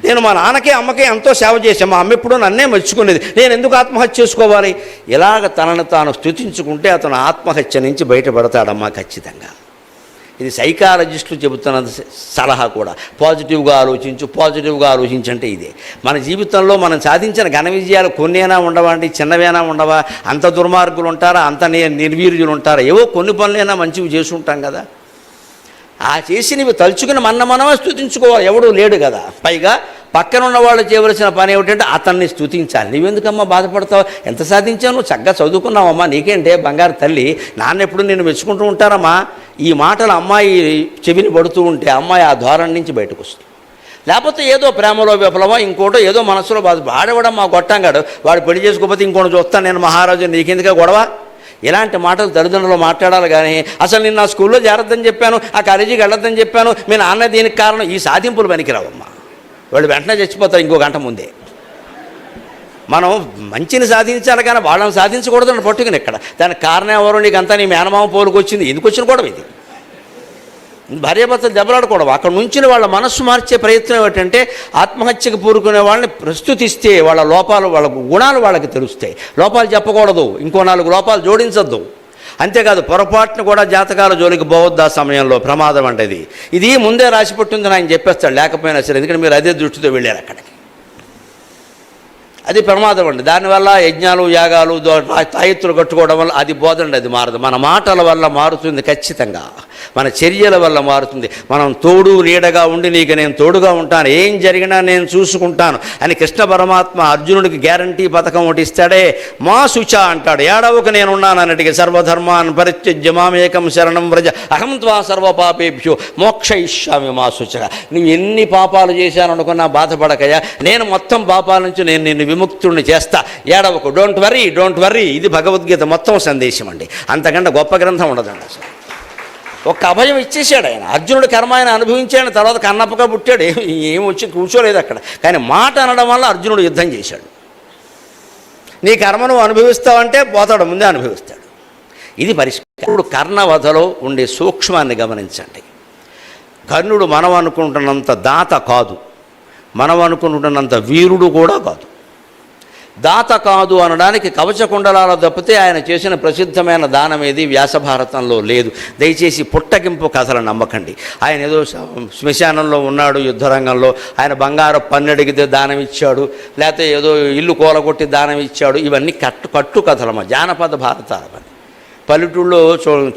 నేను మా నాన్నకే అమ్మకే ఎంతో సేవ చేశాను, మా అమ్మ ఎప్పుడూ నన్నే మెచ్చుకునేది, నేను ఎందుకు ఆత్మహత్య చేసుకోవాలి? ఇలాగ తనను తాను స్తుతించుకుంటే అతను ఆత్మహత్య నుంచి బయటపడతాడమ్మా ఖచ్చితంగా. ఇది సైకాలజిస్టులు చెబుతున్న సలహా కూడా. పాజిటివ్గా ఆలోచించంటే ఇదే. మన జీవితంలో మనం సాధించిన ఘన విజయాలు కొన్నైనా ఉండవా అండి, చిన్నవైనా ఉండవా? అంత దుర్మార్గులు ఉంటారా, అంత నిర్వీర్యులు ఉంటారా? ఏవో కొన్ని పనులైనా మంచివి చేసి ఉంటాం కదా. ఆ చేసినవి తలుచుకుని మనమే స్తుతించుకోవాలి, ఎవడూ లేడు కదా. పైగా పక్కనున్న వాళ్ళు చేయవలసిన పని ఏమిటంటే అతన్ని స్తుతించాలి. నువ్వెందుకమ్మా బాధపడతావు, ఎంత సాధించావు, నువ్వు చక్కగా చదువుకున్నావమ్మా, నీకేంటే బంగారు తల్లి, నాన్న ఎప్పుడు నేను మెచ్చుకుంటూ ఉంటారమ్మా. ఈ మాటలు అమ్మాయి చెవిని పడుతూ ఉంటే అమ్మాయి ఆ ధోరణి నుంచి బయటకు వస్తుంది. లేకపోతే ఏదో ప్రేమలో విఫలమో ఇంకోటో ఏదో మనసులో బాధ, ఆడవడం మా గొట్టంగాడు, వాడు పెళ్లి చేసుకోకపోతే ఇంకోటి చూస్తాను నేను మహారాజు, నీకెందుకే గొడవ? ఇలాంటి మాటలు తల్లిదండ్రులు మాట్లాడాలి. కానీ అసలు నేను నా స్కూల్లో చేరొద్దని చెప్పాను, ఆ కాలేజీకి వెళ్ళొద్దని చెప్పాను, మీ నాన్న దీనికి కారణం, ఈ సాధింపులు పనికిరావమ్మా. వాళ్ళు వెంటనే చచ్చిపోతారు ఇంకో గంట ముందే. మనం మంచిని సాధించాలి కానీ వాళ్ళని సాధించకూడదని పట్టుకుని ఇక్కడ దానికి కారణం ఎవరు? నీకు అంతా నీ మేనమామ పోలుకు వచ్చింది, ఎందుకు వచ్చిన కూడా ఇది భార్యాభర్తలు దెబ్బలాడకూడదు. అక్కడ నుంచి వాళ్ళ మనస్సు మార్చే ప్రయత్నం ఏమిటంటే ఆత్మహత్యకు పూరుకునే వాళ్ళని ప్రస్తుతిస్తే వాళ్ళ లోపాలు, వాళ్ళ గుణాలు వాళ్ళకి తెలుస్తాయి. లోపాలు చెప్పకూడదు, ఇంకో 4 లోపాలు జోడించద్దు. అంతేకాదు పొరపాటును కూడా జాతకాల జోలికి పోవద్దు. ఆ సమయంలో ప్రమాదం అంటే ఇది ముందే రాసిపెట్టిందని ఆయన చెప్పేస్తాడు, లేకపోయినా సరే, ఎందుకంటే మీరు అదే దృష్టితో వెళ్ళారు అక్కడికి. అది ప్రమాదం అండి. దానివల్ల యజ్ఞాలు యాగాలు తాయెత్తులు కట్టుకోవడం వల్ల అది బోధండి, అది మారదు. మన మాటల వల్ల మారుతుంది ఖచ్చితంగా, మన చర్యల వల్ల మారుతుంది. మనం తోడు నీడగా ఉండి నీకు నేను తోడుగా ఉంటాను, ఏం జరిగినా నేను చూసుకుంటాను అని కృష్ణ పరమాత్మ అర్జునుడికి గ్యారంటీ పథకం ఒకటి ఇస్తాడే. మా శుచ అంటాడు, ఏడవకు నేనున్నాను అన్నట్టుగా. సర్వధర్మాన్ పరిత్యజ్య మామేకం శరణం వ్రజ అహం త్వా సర్వపాపేభ్యో మోక్షయిష్యామి మా శుచ. నువ్వు ఎన్ని పాపాలు చేశాను అనుకున్నా బాధపడకయ్యా, నేను మొత్తం పాపాల నుంచి నేను నిన్ను విముక్తుడిని చేస్తా, ఏడవకు, డోంట్ వర్రీ. ఇది భగవద్గీత మొత్తం సందేశం అండి. అంతకంటే గొప్ప గ్రంథం ఉండదండి. అసలు ఒక్క అభయం ఇచ్చేసాడు ఆయన. అర్జునుడు కర్మ ఆయన అనుభవించాడు, తర్వాత కన్నప్పగా పుట్టాడు, ఏం వచ్చి కూర్చోలేదు అక్కడ. కానీ మాట అనడం వల్ల అర్జునుడు యుద్ధం చేశాడు. నీ కర్మ నువ్వు అనుభవిస్తావంటే పోతాడు, ముందే అనుభవిస్తాడు. ఇది పరిష్కారం. కర్ణవధలో ఉండే సూక్ష్మాన్ని గమనించండి. కర్ణుడు మనం అనుకుంటున్నంత దాత కాదు, మనం అనుకుంటున్నంత వీరుడు కూడా కాదు. దాత కాదు అనడానికి కవచకుండలాల తప్పితే ఆయన చేసిన ప్రసిద్ధమైన దానం ఏది వ్యాసభారతంలో లేదు. దయచేసి పుట్టగింపు కథలు నమ్మకండి. ఆయన ఏదో శ్మశానంలో ఉన్నాడు యుద్ధరంగంలో, ఆయన బంగారు పన్నెడిగితే దానం ఇచ్చాడు, లేకపోతే ఏదో ఇల్లు కూలగొట్టి దానం ఇచ్చాడు, ఇవన్నీ కట్టు కథలమ్మా, జానపద భారతాలమని. పల్లెటూళ్ళలో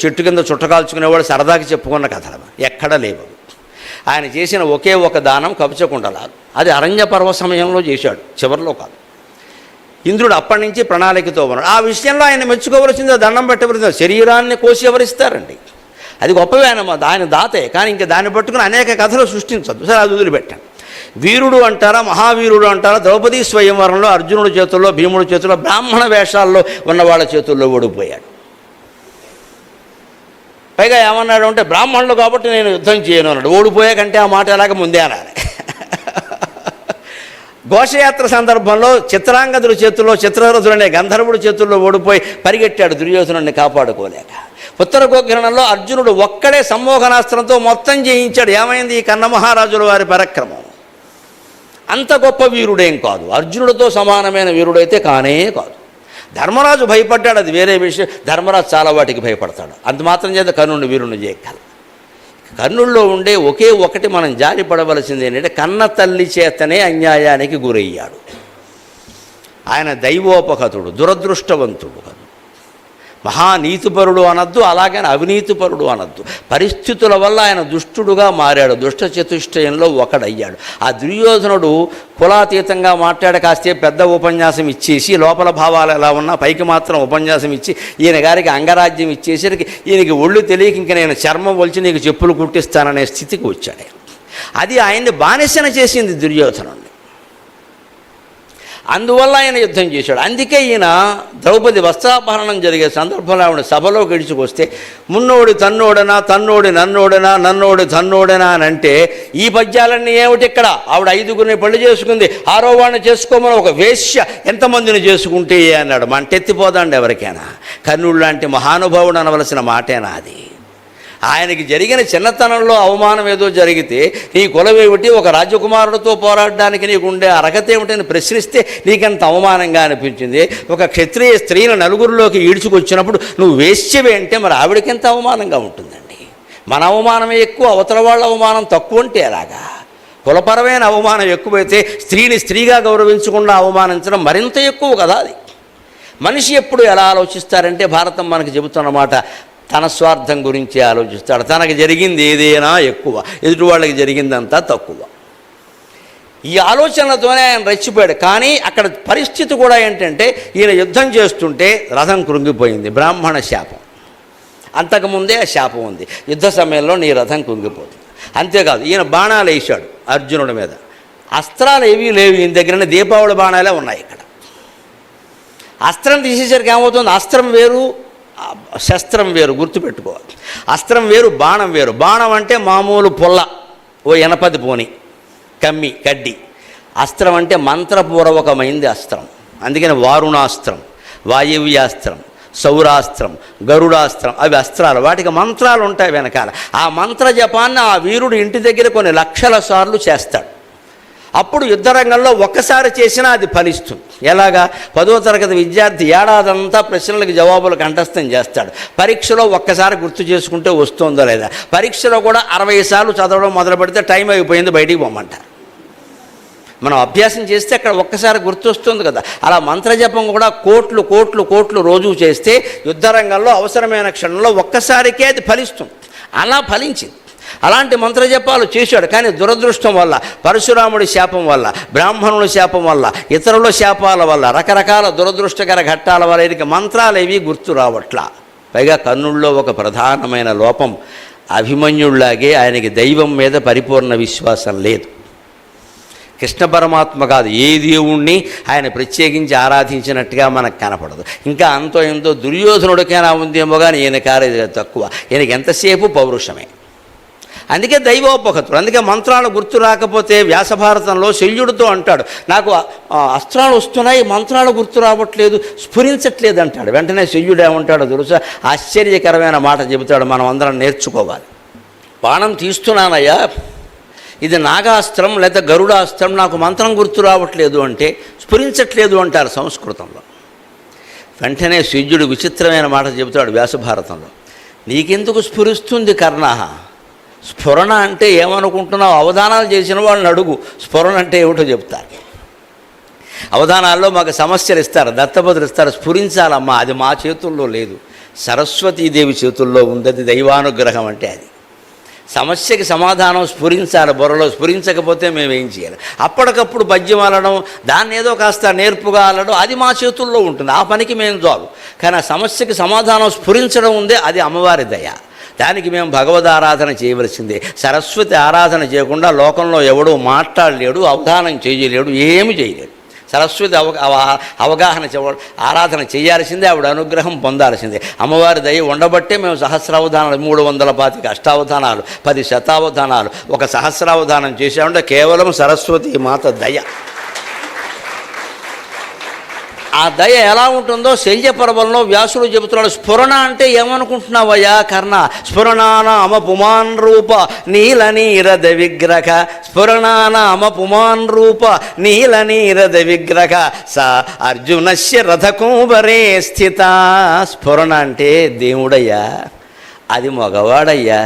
చెట్టు కింద చుట్టకాల్చుకునేవాడు సరదాకి చెప్పుకున్న కథలమా, ఎక్కడా లేవు. ఆయన చేసిన ఒకే ఒక దానం కవచకుండలాలు, అది అరణ్య పర్వ సమయంలో చేశాడు, చివరిలో కాదు. ఇంద్రుడు అప్పటి నుంచి ప్రణాళికతో ఉన్నాడు. ఆ విషయంలో ఆయన మెచ్చుకోవలసిందో దండం పెట్టవలసిందో. శరీరాన్ని కోసి ఎవరిస్తారండి? అది గొప్పవే ఆయన దాతే. కానీ ఇంకా దాన్ని పట్టుకుని అనేక కథలు సృష్టించద్దు. సరే, అది వదిలిపెట్టాను. వీరుడు అంటారా, మహావీరుడు అంటారా, ద్రౌపదీ స్వయంవరంలో అర్జునుడి చేతుల్లో, భీముడి చేతుల్లో, బ్రాహ్మణ వేషాల్లో ఉన్న వాళ్ళ చేతుల్లో ఓడిపోయాడు. పైగా ఏమన్నాడు అంటే, బ్రాహ్మణులు కాబట్టి నేను యుద్ధం చేయను అన్నాడు. ఓడిపోయాకంటే ఆ మాట ఎలాగ ముందే అనాలి. ఘోషయాత్ర సందర్భంలో చిత్రాంగదుడి చేతుల్లో, చిత్రరథుడు అనే గంధర్వుడి చేతుల్లో ఓడిపోయి పరిగెట్టాడు దుర్యోధనుడిని కాపాడుకోలేక. ఉత్తర గోగ్రహణంలో అర్జునుడు ఒక్కడే సమ్మోహనాస్త్రంతో మొత్తం జయించాడు. ఏమైంది? ఈ కన్నమహారాజుల వారి పరాక్రమం. అంత గొప్ప వీరుడేం కాదు, అర్జునుడితో సమానమైన వీరుడైతే కానే కాదు. ధర్మరాజు భయపడ్డాడు, అది వేరే విషయం. ధర్మరాజు చాలా వాటికి భయపడతాడు. అంత మాత్రం చేత కర్ణుడిని వీరుణ్ణి చేయగల. కర్ణుల్లో ఉండే ఒకే ఒకటి మనం జారిపడవలసింది ఏంటంటే, కన్న తల్లి చేతనే అన్యాయానికి గురయ్యాడు. ఆయన దైవోపహతుడు, దురదృష్టవంతుడు, మహానీతిపరుడు అనద్దు, అలాగని అవినీతిపరుడు అనద్దు. పరిస్థితుల వల్ల ఆయన దుష్టుడుగా మారాడు, దుష్ట చతుష్టయంలో ఒకడయ్యాడు. ఆ దుర్యోధనుడు కులాతీతంగా మాట్లాడే కాస్తే పెద్ద ఉపన్యాసం ఇచ్చేసి, లోపల భావాలు ఎలా ఉన్నా పైకి మాత్రం ఉపన్యాసం ఇచ్చి, ఈయన గారికి అంగరాజ్యం ఇచ్చేసరికి ఈయనకి ఒళ్ళు తెలియక ఇంక నేను చర్మం ఒలిచి నీకు చెప్పులు కుట్టిస్తాననే స్థితికి వచ్చాడు. అది ఆయన్ని బానిసన చేసింది దుర్యోధనుడిని. అందువల్ల ఆయన యుద్ధం చేశాడు. అందుకే ఈయన ద్రౌపది వస్త్రాపహరణం జరిగే సందర్భంలో ఆవిడ సభలో గడిచుకొస్తే, మున్నోడి తన్నోడనా, తన్నోడి నన్నోడనా, నన్నోడి తన్నోడనా అని అంటే, ఈ పద్యాలన్నీ ఏమిటి ఇక్కడ? ఆవిడ 5గురిని పెళ్లి చేసుకుంది, 6వ వాడిని చేసుకోమని ఒక వేశ్య ఎంతమందిని చేసుకుంటే అన్నాడు. మంటెత్తిపోదండి ఎవరికైనా. కర్ణుడు లాంటి మహానుభావుడు అనవలసిన మాటేనా అది? ఆయనకి జరిగిన చిన్నతనంలో అవమానం ఏదో జరిగితే, నీ కులమేమిటి, ఒక రాజకుమారుడితో పోరాడడానికి నీకుండే అర్హత ఏమిటని ప్రశ్నిస్తే నీకెంత అవమానంగా అనిపించింది. ఒక క్షత్రియ స్త్రీని నలుగురిలోకి ఈడ్చుకొచ్చినప్పుడు నువ్వు వేశ్యవే అంటే మరి ఆవిడకెంత అవమానంగా ఉంటుందండి. మన అవమానమే ఎక్కువ, అవతల వాళ్ళ అవమానం తక్కువ అంటే ఎలాగా? కులపరమైన అవమానం ఎక్కువైతే స్త్రీని స్త్రీగా గౌరవించకుండా అవమానించడం మరింత ఎక్కువ కదా. అది మనిషి ఎప్పుడు ఎలా ఆలోచిస్తారంటే, భారతం మనకు చెబుతున్నమాట, తన స్వార్థం గురించి ఆలోచిస్తాడు. తనకు జరిగింది ఏదైనా ఎక్కువ, ఎదుటి వాళ్ళకి జరిగిందంతా తక్కువ. ఈ ఆలోచనలతోనే ఆయన రెచ్చిపోయాడు. కానీ అక్కడ పరిస్థితి కూడా ఏంటంటే, ఈయన యుద్ధం చేస్తుంటే రథం కృంగిపోయింది, బ్రాహ్మణ శాపం. అంతకుముందే ఆ శాపం ఉంది, యుద్ధ సమయంలో నీ రథం కృంగిపోతుంది. అంతేకాదు, ఈయన బాణాలు వేశాడు అర్జునుడి మీద. అస్త్రాలు ఏవీ లేవు ఈయన దగ్గర, దీపావళి బాణాలే ఉన్నాయి ఇక్కడ. అస్త్రం తీసేసరికి ఏమవుతుంది? అస్త్రం వేరు, శస్త్రం వేరు, గుర్తుపెట్టుకోవాలి. అస్త్రం వేరు, బాణం వేరు. బాణం అంటే మామూలు పొల్ల, ఓ ఎనపది పోని కమ్మి కడ్డి. అస్త్రం అంటే మంత్రపూర్వకమైంది అస్త్రం. అందుకని వారుణాస్త్రం, వాయువ్యాస్త్రం, సౌరాస్త్రం, గరుడాస్త్రం, అవి అస్త్రాలు. వాటికి మంత్రాలు ఉంటాయి వెనకాల. ఆ మంత్ర జపాన్ని ఆ వీరుడు ఇంటి దగ్గర కొన్ని లక్షల సార్లు చేస్తాడు. అప్పుడు యుద్ధరంగంలో ఒక్కసారి చేసినా అది ఫలిస్తుంది. ఎలాగా? 10వ తరగతి విద్యార్థి ఏడాదంతా ప్రశ్నలకు జవాబులు కంఠస్థం చేస్తాడు. పరీక్షలో ఒక్కసారి గుర్తు చేసుకుంటే వస్తుందో లేదా. పరీక్షలో కూడా 60 సార్లు చదవడం మొదలు పెడితే టైం అయిపోయింది, బయటికి పోమంటారు. మనం అభ్యాసం చేస్తే అక్కడ ఒక్కసారి గుర్తొస్తుంది కదా. అలా మంత్రజపం కూడా కోట్లు కోట్లు కోట్లు రోజు చేస్తే యుద్ధరంగంలో అవసరమైన క్షణంలో ఒక్కసారికే అది ఫలిస్తుంది. అలా ఫలించింది. అలాంటి మంత్రజపాలు చేశాడు. కానీ దురదృష్టం వల్ల, పరశురాముడి శాపం వల్ల, బ్రాహ్మణుల శాపం వల్ల, ఇతరుల శాపాల వల్ల, రకరకాల దురదృష్టకర ఘట్టాల వల్ల ఈయనకి మంత్రాలేవి గుర్తు రావట్లా. పైగా కర్ణుల్లో ఒక ప్రధానమైన లోపం, అభిమన్యుళ్లాగే ఆయనకి దైవం మీద పరిపూర్ణ విశ్వాసం లేదు. కృష్ణ పరమాత్మ కాదు, ఏ దేవుణ్ణి ఆయన ప్రత్యేకించి ఆరాధించినట్టుగా మనకు కనపడదు. ఇంకా అంతో ఎంతో దుర్యోధనుడికైనా ఉందేమో కానీ ఈయన కారేది తక్కువ. ఈయనకి ఎంతసేపు పౌరుషమే. అందుకే దైవోపహతుడు. అందుకే మంత్రాలు గుర్తు రాకపోతే వ్యాసభారతంలో శల్యుడితో అంటాడు, నాకు అస్త్రాలు వస్తున్నాయి, మంత్రాలు గుర్తు రావట్లేదు, స్ఫురించట్లేదు అంటాడు. వెంటనే శల్యుడు ఏమంటాడో తెలుసా? ఆశ్చర్యకరమైన మాట చెబుతాడు, మనం అందరం నేర్చుకోవాలి. బాణం తీస్తున్నానయ్యా, ఇది నాగాస్త్రం లేదా గరుడాస్త్రం, నాకు మంత్రం గుర్తు రావట్లేదు అంటే స్ఫురించట్లేదు అంటారు సంస్కృతంలో. వెంటనే శల్యుడు విచిత్రమైన మాట చెబుతాడు వ్యాసభారతంలో, నీకెందుకు స్ఫురిస్తుంది కర్ణ? స్ఫురణ అంటే ఏమనుకుంటున్నావు? అవధానాలు చేసిన వాళ్ళని అడుగు, స్ఫురణ అంటే ఏమిటో చెప్తారు. అవధానాల్లో మాకు సమస్యలు ఇస్తారు, దత్తపదులు ఇస్తారు, స్ఫురించాలమ్మా, అది మా చేతుల్లో లేదు, సరస్వతీదేవి చేతుల్లో ఉంది, అది దైవానుగ్రహం అంటే అది. సమస్యకి సమాధానం స్ఫురించాలి, బుర్రలో స్ఫురించకపోతే మేము ఏం చేయాలి? అప్పటికప్పుడు పద్యం అలడం, దాన్ని ఏదో కాస్త నేర్పుగా అలడం, అది మా చేతుల్లో ఉంటుంది, ఆ పనికి మేము జాబు. కానీ ఆ సమస్యకి సమాధానం స్ఫురించడం ఉందే, అది అమ్మవారి దయ. దానికి మేము భగవద్ ఆరాధన చేయవలసిందే. సరస్వతి ఆరాధన చేయకుండా లోకంలో ఎవడో మాట్లాడలేడు, అవధానం చేయలేడు, ఏమి చేయలేడు. సరస్వతి అవగాహన ఆరాధన చేయాల్సిందే, ఆవిడ అనుగ్రహం పొందాల్సిందే. అమ్మవారి దయ ఉండబట్టే మేము సహస్రావధానాలు 325 అష్టావధానాలు, 10 శతావధానాలు, ఒక సహస్రావధానం చేసామంటే కేవలం సరస్వతి మాత దయ. ఆ దయ ఎలా ఉంటుందో శల్యపర్వంలో వ్యాసుడు చెబుతున్నాడు. స్ఫురణ అంటే ఏమనుకుంటున్నావయ్యా కర్ణ? స్ఫురణానామ పుమాన్ రూప నీల నీరద విగ్రహ, స్ఫురణానామ పుమాన్ రూప నీల నీరద విగ్రహ స అర్జునస్య రథకుంబరే స్థిత. స్ఫురణ అంటే దేవుడయ్యా, అది మగవాడయ్యా,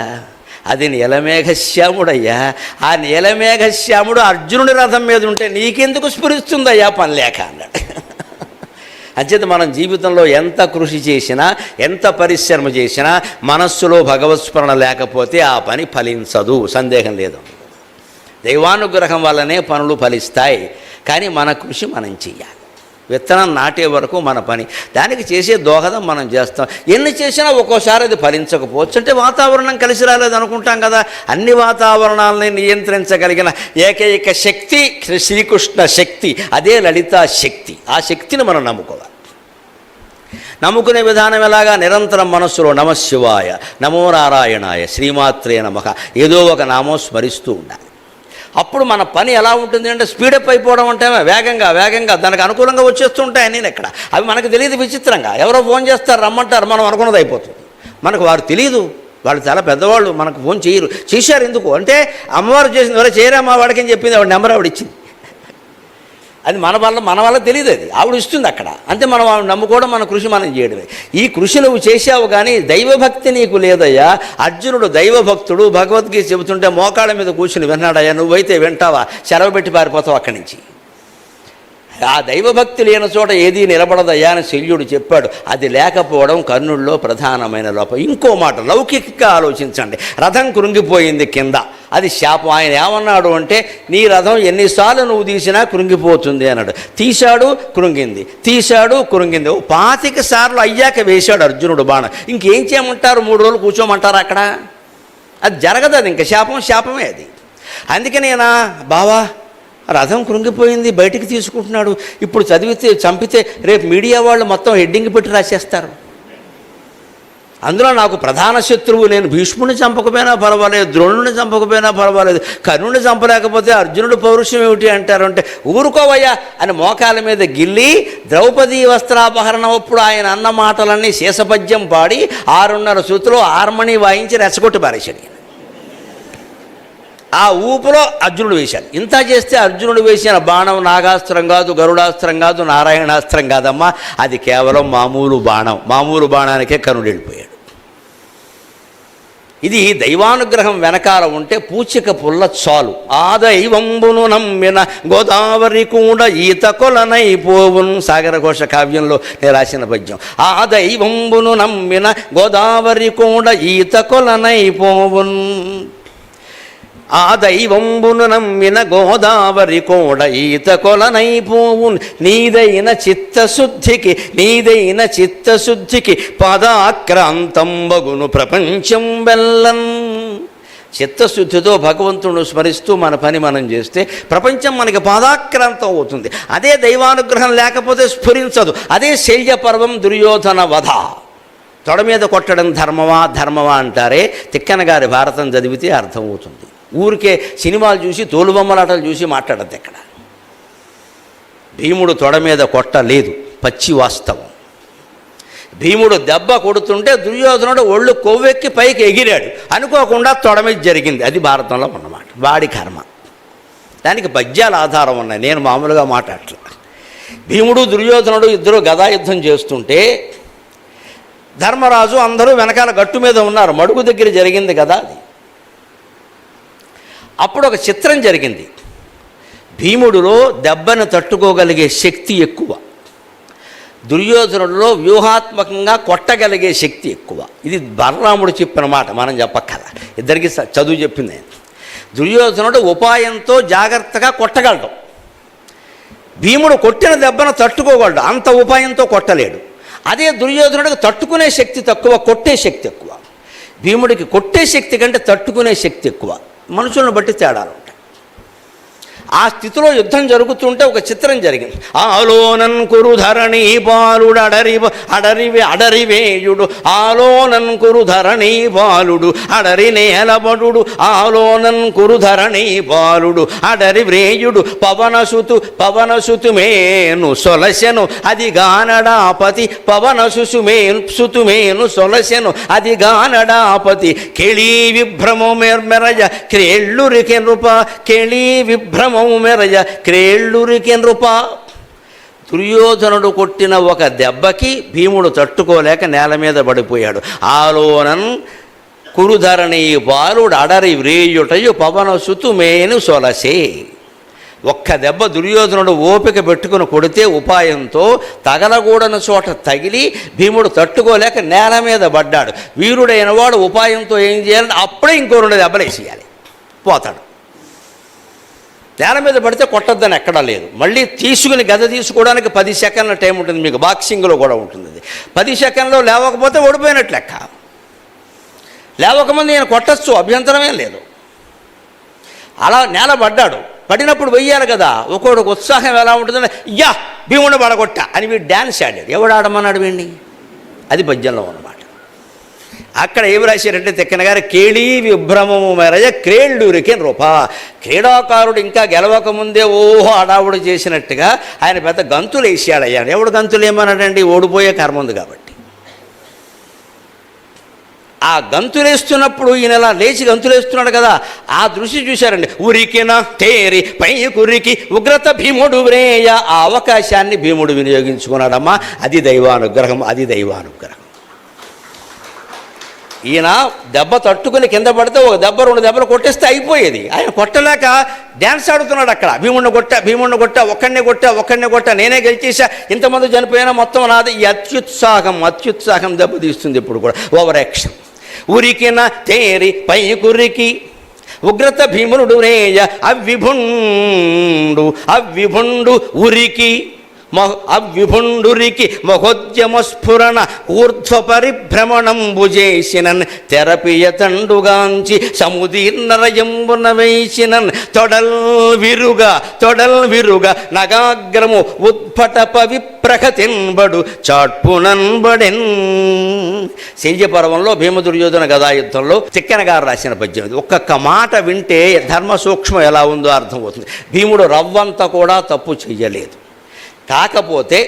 అది నీలమేఘశ్యాముడయ్యా. ఆ నీలమేఘశ్యాముడు అర్జునుడి రథం మీద ఉంటే నీకెందుకు స్ఫురిస్తుందయ్యా పని లేక అన్నాడు. అంచేత మనం జీవితంలో ఎంత కృషి చేసినా, ఎంత పరిశ్రమ చేసినా మనస్సులో భగవత్స్మరణ లేకపోతే ఆ పని ఫలించదు, సందేహం లేదు. దైవానుగ్రహం వల్లనే పనులు ఫలిస్తాయి, కానీ మన కృషి మనం చెయ్యాలి. విత్తనం నాటే వరకు మన పని, దానికి చేసే దోహదం మనం చేస్తాం. ఎన్ని చేసినా ఒక్కోసారి అది ఫలించకపోవచ్చు. అంటే వాతావరణం కలిసి రాలేదు అనుకుంటాం కదా. అన్ని వాతావరణాలని నియంత్రించగలిగిన ఏకైక శక్తి శ్రీకృష్ణ శక్తి, అదే లలితా శక్తి. ఆ శక్తిని మనం నమ్ముకోవాలి. నమ్ముకునే విధానం ఎలాగా? నిరంతరం మనస్సులో నమశివాయ, నమో నారాయణాయ, శ్రీమాత్రే నమః ఏదో ఒక నామం స్మరిస్తూ ఉండాలి. అప్పుడు మన పని ఎలా ఉంటుంది అంటే స్పీడప్ అయిపోవడం అంటే వేగంగా వేగంగా దానికి అనుకూలంగా వచ్చేస్తుంటాయి అన్నీ. ఎక్కడ అవి మనకు తెలియదు. విచిత్రంగా ఎవరో ఫోన్ చేస్తారు, రమ్మంటారు, మనం అనుకున్నది అయిపోతుంది. మనకు వారు తెలియదు, వాళ్ళు చాలా పెద్దవాళ్ళు, మనకు ఫోన్ చేయరు. చేశారు ఎందుకు అంటే అమ్మవారు చేసింది, ఎవరో చేయరమ్మా వాడికి అని చెప్పింది, ఆవిడ నెంబర్ ఆవిడ ఇచ్చింది. అది మన వల్ల తెలియదు, అది ఆవిడ ఇస్తుంది అక్కడ. అంతే, మనం ఆవిడ నమ్ముకోవడం, మన కృషి మనం చేయడమే. ఈ కృషి నువ్వు చేసావు, కానీ దైవభక్తి నీకు లేదయ్యా. అర్జునుడు దైవభక్తుడు, భగవద్గీత చెబుతుంటే మోకాళ్ళ మీద కూర్చుని విన్నాడయ్యా. నువ్వైతే వింటావా? సెలవు పెట్టి పారిపోతావు అక్కడి నుంచి. ఆ దైవభక్తి లేని చోట ఏదీ నిలబడదయ్యా అని శల్యుడు చెప్పాడు. అది లేకపోవడం కర్ణుల్లో ప్రధానమైన లోపం. ఇంకో మాట లౌకికంగా ఆలోచించండి. రథం కృంగిపోయింది కింద, అది శాపం. ఆయన ఏమన్నాడు అంటే నీ రథం ఎన్నిసార్లు నువ్వు తీసినా కృంగిపోతుంది అన్నాడు. తీశాడు, కృంగింది, తీశాడు, కృంగింది. 25 సార్లు అయ్యాక వేశాడు అర్జునుడు బాణం. ఇంకేం చేయమంటారు? 3 రోజులు కూర్చోమంటారు అక్కడ? అది జరగదు, అది ఇంకా శాపమే అది. అందుకని నా బావా రథం కృంగిపోయింది, బయటికి తీసుకుంటున్నాడు, ఇప్పుడు చంపితే రేపు మీడియా వాళ్ళు మొత్తం హెడ్డింగ్ పెట్టి రాసేస్తారు. అందులో నాకు ప్రధాన శత్రువు, నేను భీష్ముడిని చంపకపోయినా పర్వాలేదు, ద్రోణుడిని చంపకపోయినా పర్వాలేదు, కర్ణుడిని చంపలేకపోతే అర్జునుడు పౌరుషం ఏమిటి అంటారు అంటే ఊరుకోవయ్యా అని మోకాల మీద గిల్లి ద్రౌపదీ వస్త్రాపహరణం అప్పుడు ఆయన అన్న మాటలన్నీ శేషపద్యం పాడి 6:30 సూతులో హార్మనీ వాయించి రెచ్చగొట్టి పారేశాడు. ఆ ఊపులో అర్జునుడు వేశాడు. ఇంత చేస్తే అర్జునుడు వేసిన బాణం నాగాస్త్రం కాదు, గరుడాస్త్రం కాదు, నారాయణాస్త్రం కాదమ్మా, అది కేవలం మామూలు బాణం. మామూలు బాణానికే కర్ణుడు వెళ్ళిపోయాడు. ఇది దైవానుగ్రహం వెనకాల ఉంటే పూచిక పుల్ల చాలు. ఆ దైవంబును నమ్మిన గోదావరి కూడా ఈత కొలనైపోవున్. సాగరఘోష కావ్యంలో నేను రాసిన పద్యం. ఆ దైవంబును నమ్మిన గోదావరి కూడా ఈత కొలనైపోవున్. ఆ దైవంబును నమ్మిన గోదావరి కోడ ఈత కొలనైపోవున్. నీదైన చిత్తశుద్ధికి పాదాక్రాంతంబగును ప్రపంచం వెల్లన్. చిత్తశుద్ధితో భగవంతుడు స్మరిస్తూ మన పని మనం చేస్తే ప్రపంచం మనకి పాదాక్రాంతం అవుతుంది. అదే దైవానుగ్రహం లేకపోతే స్ఫురించదు. అదే శల్యపర్వం, దుర్యోధన వధ. తొడ మీద కొట్టడం ధర్మమా అంటారే, తిక్కన గారి భారతం చదివితే అర్థమవుతుంది. ఊరికే సినిమాలు చూసి తోలుబొమ్మలాటలు చూసి మాట్లాడద్దు. ఎక్కడ భీముడు తొడ మీద కొట్టలేదు, పచ్చి వాస్తవం. భీముడు దెబ్బ కొడుతుంటే దుర్యోధనుడు ఒళ్ళు కొవ్వెక్కి పైకి ఎగిరాడు, అనుకోకుండా తొడ మీద జరిగింది. అది భారతంలో ఉన్నమాట. వాడి కర్మ. దానికి పద్యాల ఆధారం ఉన్నాయి, నేను మామూలుగా మాట్లాడట్లా. భీముడు దుర్యోధనుడు ఇద్దరు గదాయుద్ధం చేస్తుంటే ధర్మరాజు అందరూ వెనకాల గట్టు మీద ఉన్నారు. మడుగు దగ్గర జరిగింది కదా అది. అప్పుడు ఒక చిత్రం జరిగింది. భీముడిలో దెబ్బను తట్టుకోగలిగే శక్తి ఎక్కువ, దుర్యోధనుడిలో వ్యూహాత్మకంగా కొట్టగలిగే శక్తి ఎక్కువ. ఇది బలరాముడు చెప్పిన మాట, మనం చెప్పక్కల, ఇద్దరికి చదువు చెప్పింది. దుర్యోధనుడు ఉపాయంతో జాగ్రత్తగా కొట్టగలడు, భీముడు కొట్టిన దెబ్బను తట్టుకోగలడు, అంత ఉపాయంతో కొట్టలేడు. అదే దుర్యోధనుడికి తట్టుకునే శక్తి తక్కువ, కొట్టే శక్తి ఎక్కువ. భీముడికి కొట్టే శక్తి కంటే తట్టుకునే శక్తి ఎక్కువ. మనుషులను బట్టి తేడాలు ఉంటాయి. ఆ స్థితిలో యుద్ధం జరుగుతుంటే ఒక చిత్రం జరిగింది. ఆలోనన్ కురు ధరణి బాలుడు అడరివేయుడు, ఆలోనన్ కురు ధరణి బాలుడు అడరి నేలబడు, ఆలోనన్ కురు ధరణి బాలుడు అడరి వ్రేయుడు, పవనసుతుమేను సొలసెను అది గానడాపతి, పవనసుసుమేను సొలసెను అది గానడాపతి, కెళీ విభ్రమమెరజ క్రేళ్ళురికి నృప, కెళీ విభ్రమ మెరజ క్రేళ్ళురికి నృప. దుర్యోధనుడు కొట్టిన ఒక దెబ్బకి భీముడు తట్టుకోలేక నేల మీద పడిపోయాడు. ఆలోనన్ కురుధరణి బాలుడు అడరి వ్రేయుటయు పవన సుతుమేను సొలసే. ఒక్క దెబ్బ దుర్యోధనుడు ఓపిక పెట్టుకుని కొడితే ఉపాయంతో తగలగూడని చోట తగిలి భీముడు తట్టుకోలేక నేల మీద పడ్డాడు. వీరుడైన వాడు ఉపాయంతో ఏం చేయాలంటే అప్పుడే ఇంకో 2 దెబ్బలు వేసేయాలి, పోతాడు. నేల మీద పడితే కొట్టొద్దని ఎక్కడా లేదు. మళ్ళీ తీసుకుని గద తీసుకోవడానికి 10 సెకండ్ల టైం ఉంటుంది, మీకు బాక్సింగ్లో కూడా ఉంటుంది. 10 సెకండ్లో లేవకపోతే ఓడిపోయినట్లు లెక్క. లేవకముందు ఈయన కొట్టచ్చు, అభ్యంతరమే లేదు. అలా నేల పడ్డాడు, పడినప్పుడు వెయ్యాలి కదా. ఒక్కొక్కడికి ఉత్సాహం ఎలా ఉంటుందంటే యా భీముడు పడగొట్ట అని వీడు డ్యాన్స్ ఆడాడు. ఎవడు ఆడమన్నాడు వీడిని? అది పద్యంలో ఉన్నమాట. అక్కడ ఏమి రాశారంటే తిక్కన గారు, కేళీ విభ్రమము మెరజ క్రేళ్ళూరికి రూప. క్రీడాకారుడు ఇంకా గెలవకముందే ఓహో అడావుడు చేసినట్టుగా ఆయన పెద్ద గంతులు వేసాడు. అయ్యాడు. ఎవడు గంతులు ఏమన్నాడండి? ఓడిపోయే కర్మ ఉంది కాబట్టి. ఆ గంతులేస్తున్నప్పుడు ఈయన ఇలా లేచి గంతులేస్తున్నాడు కదా, ఆ దృష్టి చూశారండి. ఉరికిన తేరి పై కురికి ఉగ్రత భీముడు వ్రేయ. ఆ అవకాశాన్ని భీముడు వినియోగించుకున్నాడమ్మా. అది దైవానుగ్రహం, అది దైవానుగ్రహం. ఈయన దెబ్బ తట్టుకుని కింద పడితే ఒక దెబ్బ 2 దెబ్బలు కొట్టేస్తే అయిపోయేది. ఆయన కొట్టలేక డ్యాన్స్ ఆడుతున్నాడు అక్కడ. భీముడిని కొట్టా, ఒక్కడినే కొట్టా, నేనే గెలిచేసా, ఇంతమంది చనిపోయినా మొత్తం నాది. ఈ అత్యుత్సాహం దెబ్బతీస్తుంది ఇప్పుడు కూడా. Over action. ఉరికిన తేరి పై కురికి ఉగ్రత భీముడు రేయ అవ్విభుండు ఉరికి అవ్విభుండురికి మహోద్యమస్ఫురణ ఊర్ధ్వ పరిభ్రమణంబు చేసినన్ తెరపియతండుగాంచి సముదీర్ణరయంబున వేసినన్ తొడల్ విరుగ నగాగ్రము ఉద్భట విప్రహతిన్బడు చాట్పునన్బడెన్. శల్యపర్వంలో భీమ దుర్యోధన గదాయుద్ధంలో తిక్కన గారు రాసిన పద్యం. ఒక్కొక్క మాట వింటే ధర్మ సూక్ష్మం ఎలా ఉందో అర్థమవుతుంది. భీముడు రవ్వంతా కూడా తప్పు చెయ్యలేదు. కాకపోతే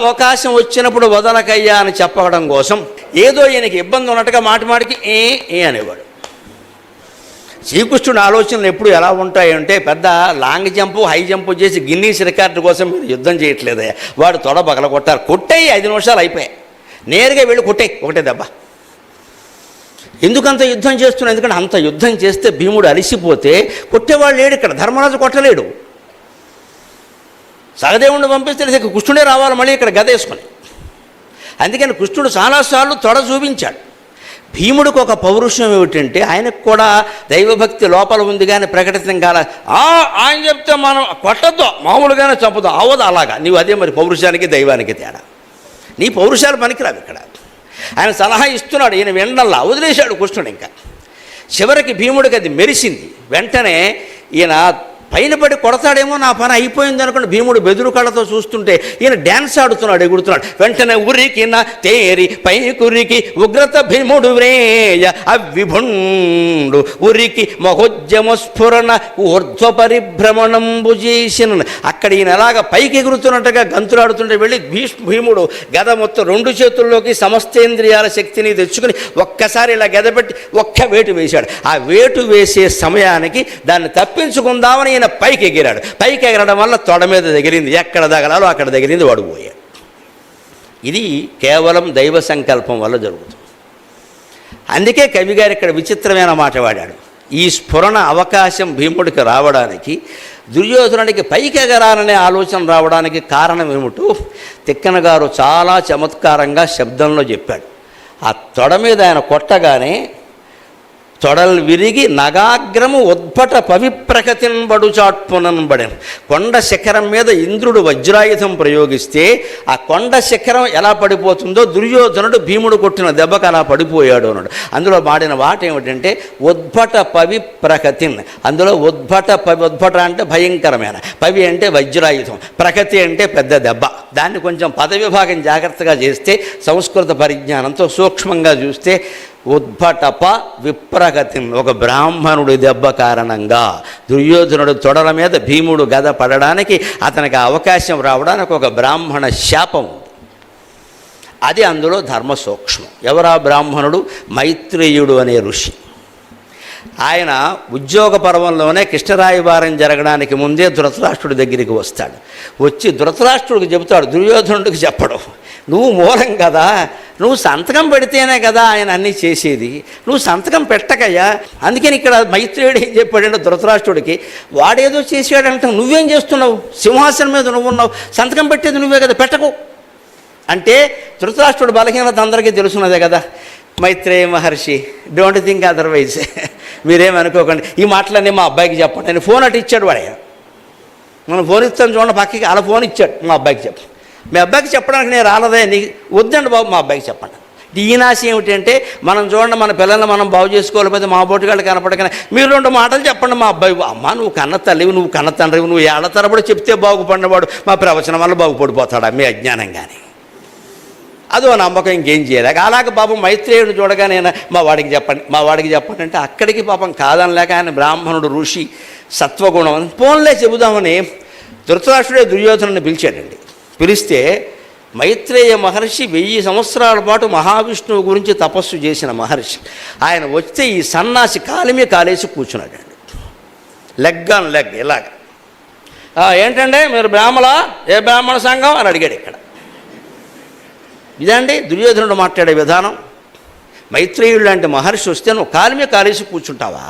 అవకాశం వచ్చినప్పుడు వదలకయ్యా అని చెప్పడం కోసం ఏదో ఈయనకి ఇబ్బంది ఉన్నట్టుగా మాటికి ఏ అనేవాడు. శ్రీకృష్ణుడు ఆలోచనలు ఎప్పుడు ఎలా ఉంటాయంటే, పెద్ద లాంగ్ జంపు హై జంపు చేసి గిన్నీస్ రికార్డు కోసం మీరు యుద్ధం చేయట్లేదయ్యా, వాడు తొడ పగల కొట్టారు, కొట్టేయి 5 నిమిషాలు అయిపోయాయి, నేరుగా వెళ్ళి కొట్టేయి ఒకటే దెబ్బ. ఎందుకంత యుద్ధం చేస్తున్నాడు? ఎందుకంటే అంత యుద్ధం చేస్తే భీముడు అలిసిపోతే కొట్టేవాడు లేడు ఇక్కడ, ధర్మరాజు కొట్టలేడు. సహదేవుడిని పంపిస్తే కృష్ణుడే రావాలి మళ్ళీ ఇక్కడ గదేసుకొని. అందుకని కృష్ణుడు చాలాసార్లు తొడ చూపించాడు. భీముడికి ఒక పౌరుషం ఏమిటంటే, ఆయనకు కూడా దైవభక్తి లోపల ఉంది కానీ ప్రకటితం కాల. ఆయన చెప్తే మనం కొట్టద్దు, మామూలుగానే చంపుదాం, అవదు అలాగా. నీవు అదే మరి పౌరుషానికి దైవానికి తేడా. నీ పౌరుషాలు పనికిరావు ఇక్కడ. ఆయన సలహా ఇస్తున్నాడు, ఈయన వెండల్లా వదిలేశాడు కృష్ణుడు. ఇంకా చివరికి భీముడికి అది మెరిసింది. వెంటనే ఈయన పైన పడి కొడతాడేమో, నా పని అయిపోయింది అనుకోండి. భీముడు బెదురు కళ్ళతో చూస్తుంటే ఈయన డ్యాన్స్ ఆడుతున్నాడు, ఎగుడుతున్నాడు. వెంటనే ఉరికిన తేరి పై కురికి ఉగ్రత భీముడు వ్రేయ అవ్విభుండు ఉరికి మహోద్యమస్ఫురణ ఊర్ధ్వ పరిభ్రమణంబు చేసిన. అక్కడ ఈయన ఎలాగా పైకి ఎగురుతున్నట్టుగా గంతులాడుతుంటే వెళ్ళి భీముడు గద మొత్తం 2 చేతుల్లోకి సమస్తేంద్రియాల శక్తిని తెచ్చుకుని ఒక్కసారి ఇలా గద పెట్టి ఒక్క వేటు వేశాడు. ఆ వేటు వేసే సమయానికి దాన్ని తప్పించుకుందామని ఈయన పైకి ఎగిరాడు. పైకి ఎగరడం వల్ల తొడ మీద తగిలింది, ఎక్కడ తగలాలో అక్కడ తగిలింది, వాడు పోయాడు. ఇది కేవలం దైవ సంకల్పం వల్ల జరుగుతుంది. అందుకే కవిగారు ఇక్కడ విచిత్రమైన మాట వాడాడు. ఈ స్ఫురణ అవకాశం భీముడికి రావడానికి దుర్యోధనుడికి పైకి ఎగరాలనే ఆలోచన రావడానికి కారణం ఏమిటో తిక్కన గారు చాలా చమత్కారంగా శబ్దంలో చెప్పాడు. ఆ తొడ మీద ఆయన కొట్టగానే తొడలు విరిగి నగాగ్రము ఉద్భట పవిప్రకతిన్బడు చాట్పునన్బడెను. కొండ శిఖరం మీద ఇంద్రుడు వజ్రాయుధం ప్రయోగిస్తే ఆ కొండ శిఖరం ఎలా పడిపోతుందో దుర్యోధనుడు భీముడు కొట్టిన దెబ్బకు అలా పడిపోయాడు అన్నాడు. అందులో వాడిన మాట ఏమిటంటే ఉద్భట పవిప్రకతిన్. అందులో ఉద్భట అంటే భయంకరమైన, పవి అంటే వజ్రాయుధం, ప్రకతి అంటే పెద్ద దెబ్బ. దాన్ని కొంచెం పదవిభాగం జాగ్రత్తగా చేస్తే, సంస్కృత పరిజ్ఞానంతో సూక్ష్మంగా చూస్తే ఉద్భటప విప్రగతి, ఒక బ్రాహ్మణుడి దెబ్బ కారణంగా దుర్యోధనుడు తొడల మీద భీముడు గద పడడానికి, అతనికి అవకాశం రావడానికి ఒక బ్రాహ్మణ శాపం ఉంది. అది అందులో ధర్మ సూక్ష్మం. ఎవరా బ్రాహ్మణుడు? మైత్రేయుడు అనే ఋషి. ఆయన ఉద్యోగ పర్వంలోనే కృష్ణరాయవారం జరగడానికి ముందే ధృతరాష్ట్రుడి దగ్గరికి వస్తాడు. వచ్చి ధృతరాష్ట్రుడికి చెబుతాడు, దుర్యోధనుడికి చెప్పడం. నువ్వు మూలం కదా, నువ్వు సంతకం పెడితేనే కదా ఆయన అన్నీ చేసేది, నువ్వు సంతకం పెట్టకయ్యా. అందుకని ఇక్కడ మైత్రేయుడు ఏం చెప్పాడంటే ధృతరాష్ట్రుడికి, వాడేదో చేసాడంటే నువ్వేం చేస్తున్నావు? సింహాసనం మీద నువ్వు ఉన్నావు, సంతకం పెట్టేది నువ్వే కదా, పెట్టకు అంటే ధృతరాష్ట్రుడు బలహీనత అందరికీ తెలుసున్నదే కదా. మైత్రేయ మహర్షి, డోంట్ థింక్ అదర్వైజ్, మీరేమనుకోకండి, ఈ మాటలన్నీ మా అబ్బాయికి చెప్పండి. నేను ఫోన్ అటు ఇచ్చాడు వాడే, మనం ఫోన్ ఇస్తాను చూడండి పక్కకి, అలా ఫోన్ ఇచ్చాడు, మా అబ్బాయికి చెప్పు. మీ అబ్బాయికి చెప్పడానికి నేను రాలేదే, నీకు వద్దండి బాబు, మా అబ్బాయికి చెప్పండి. ఈనాశ ఏమిటంటే, మనం చూడండి మన పిల్లల్ని మనం బాగు చేసుకోలేకపోతే మా బోటుగాళ్ళు కనపడకనే మీరు 2 మాటలు చెప్పండి మా అబ్బాయి. అమ్మ నువ్వు కన్న తల్లివి, నువ్వు కన్న తండ్రివి, నువ్వు ఏళ్ల తరబడి చెప్తే బాగుపడినవాడు మా ప్రవచనం వల్ల బాగుపడిపోతాడా మీ అజ్ఞానం కానీ. అదో నమ్మకం, ఇంకేం చేయలేక అలాగే పాపం మైత్రేయుడు చూడగా నేను మా వాడికి చెప్పండి అంటే అక్కడికి పాపం కాదనలేక ఆయన బ్రాహ్మణుడు ఋషి సత్వగుణం అని ఫోన్లే చెబుదామని ధృతరాష్ట్రుడే దుర్యోధనుని పిలిచాడండి. పిలిస్తే మైత్రేయ మహర్షి 1000 సంవత్సరాల పాటు మహావిష్ణువు గురించి తపస్సు చేసిన మహర్షి. ఆయన వస్తే ఈ సన్నాసి కాలిమే కాలేసి కూర్చున్నాడండి, లెగ్ ఆన్ లెగ్ ఇలాగ. ఏంటంటే మీరు బ్రాహ్మలా, ఏ బ్రాహ్మణ సంఘం అని అడిగాడు. ఇక్కడ ఇదండి దుర్యోధనుడు మాట్లాడే విధానం. మైత్రేయుడు లాంటి మహర్షి వస్తే నువ్వు కాలిమే కాలేసి కూర్చుంటావా?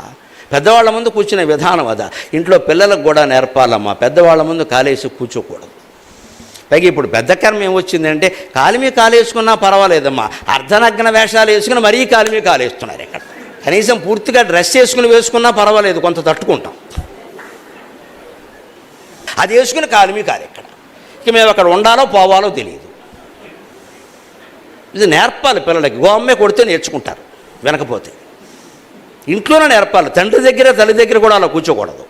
పెద్దవాళ్ళ ముందు కూర్చునే విధానం అదా? ఇంట్లో పిల్లలకు కూడా నేర్పాలమ్మా, పెద్దవాళ్ళ ముందు కాలేసి కూర్చోకూడదు. పైగా ఇప్పుడు పెద్ద కర్మ ఏమొచ్చిందంటే కాలిమే కాలేసుకున్నా పర్వాలేదమ్మా, అర్ధనగ్న వేషాలు వేసుకుని మరీ కాలిమే కాలేస్తున్నారు. ఇక్కడ కనీసం పూర్తిగా డ్రెస్ వేసుకున్నా పర్వాలేదు, కొంత తట్టుకుంటాం. అది వేసుకుని కాలిమే కాదు. ఇక్కడ ఇక మేము అక్కడ ఉండాలో పోవాలో తెలియదు. ఇది నేర్పాలి పిల్లలకి. గోమ్మే కొడితే నేర్చుకుంటారు, వినకపోతే ఇంట్లోనే నేర్పాలి. తండ్రి దగ్గర తల్లి దగ్గర కూడా అలా కూర్చోకూడదు.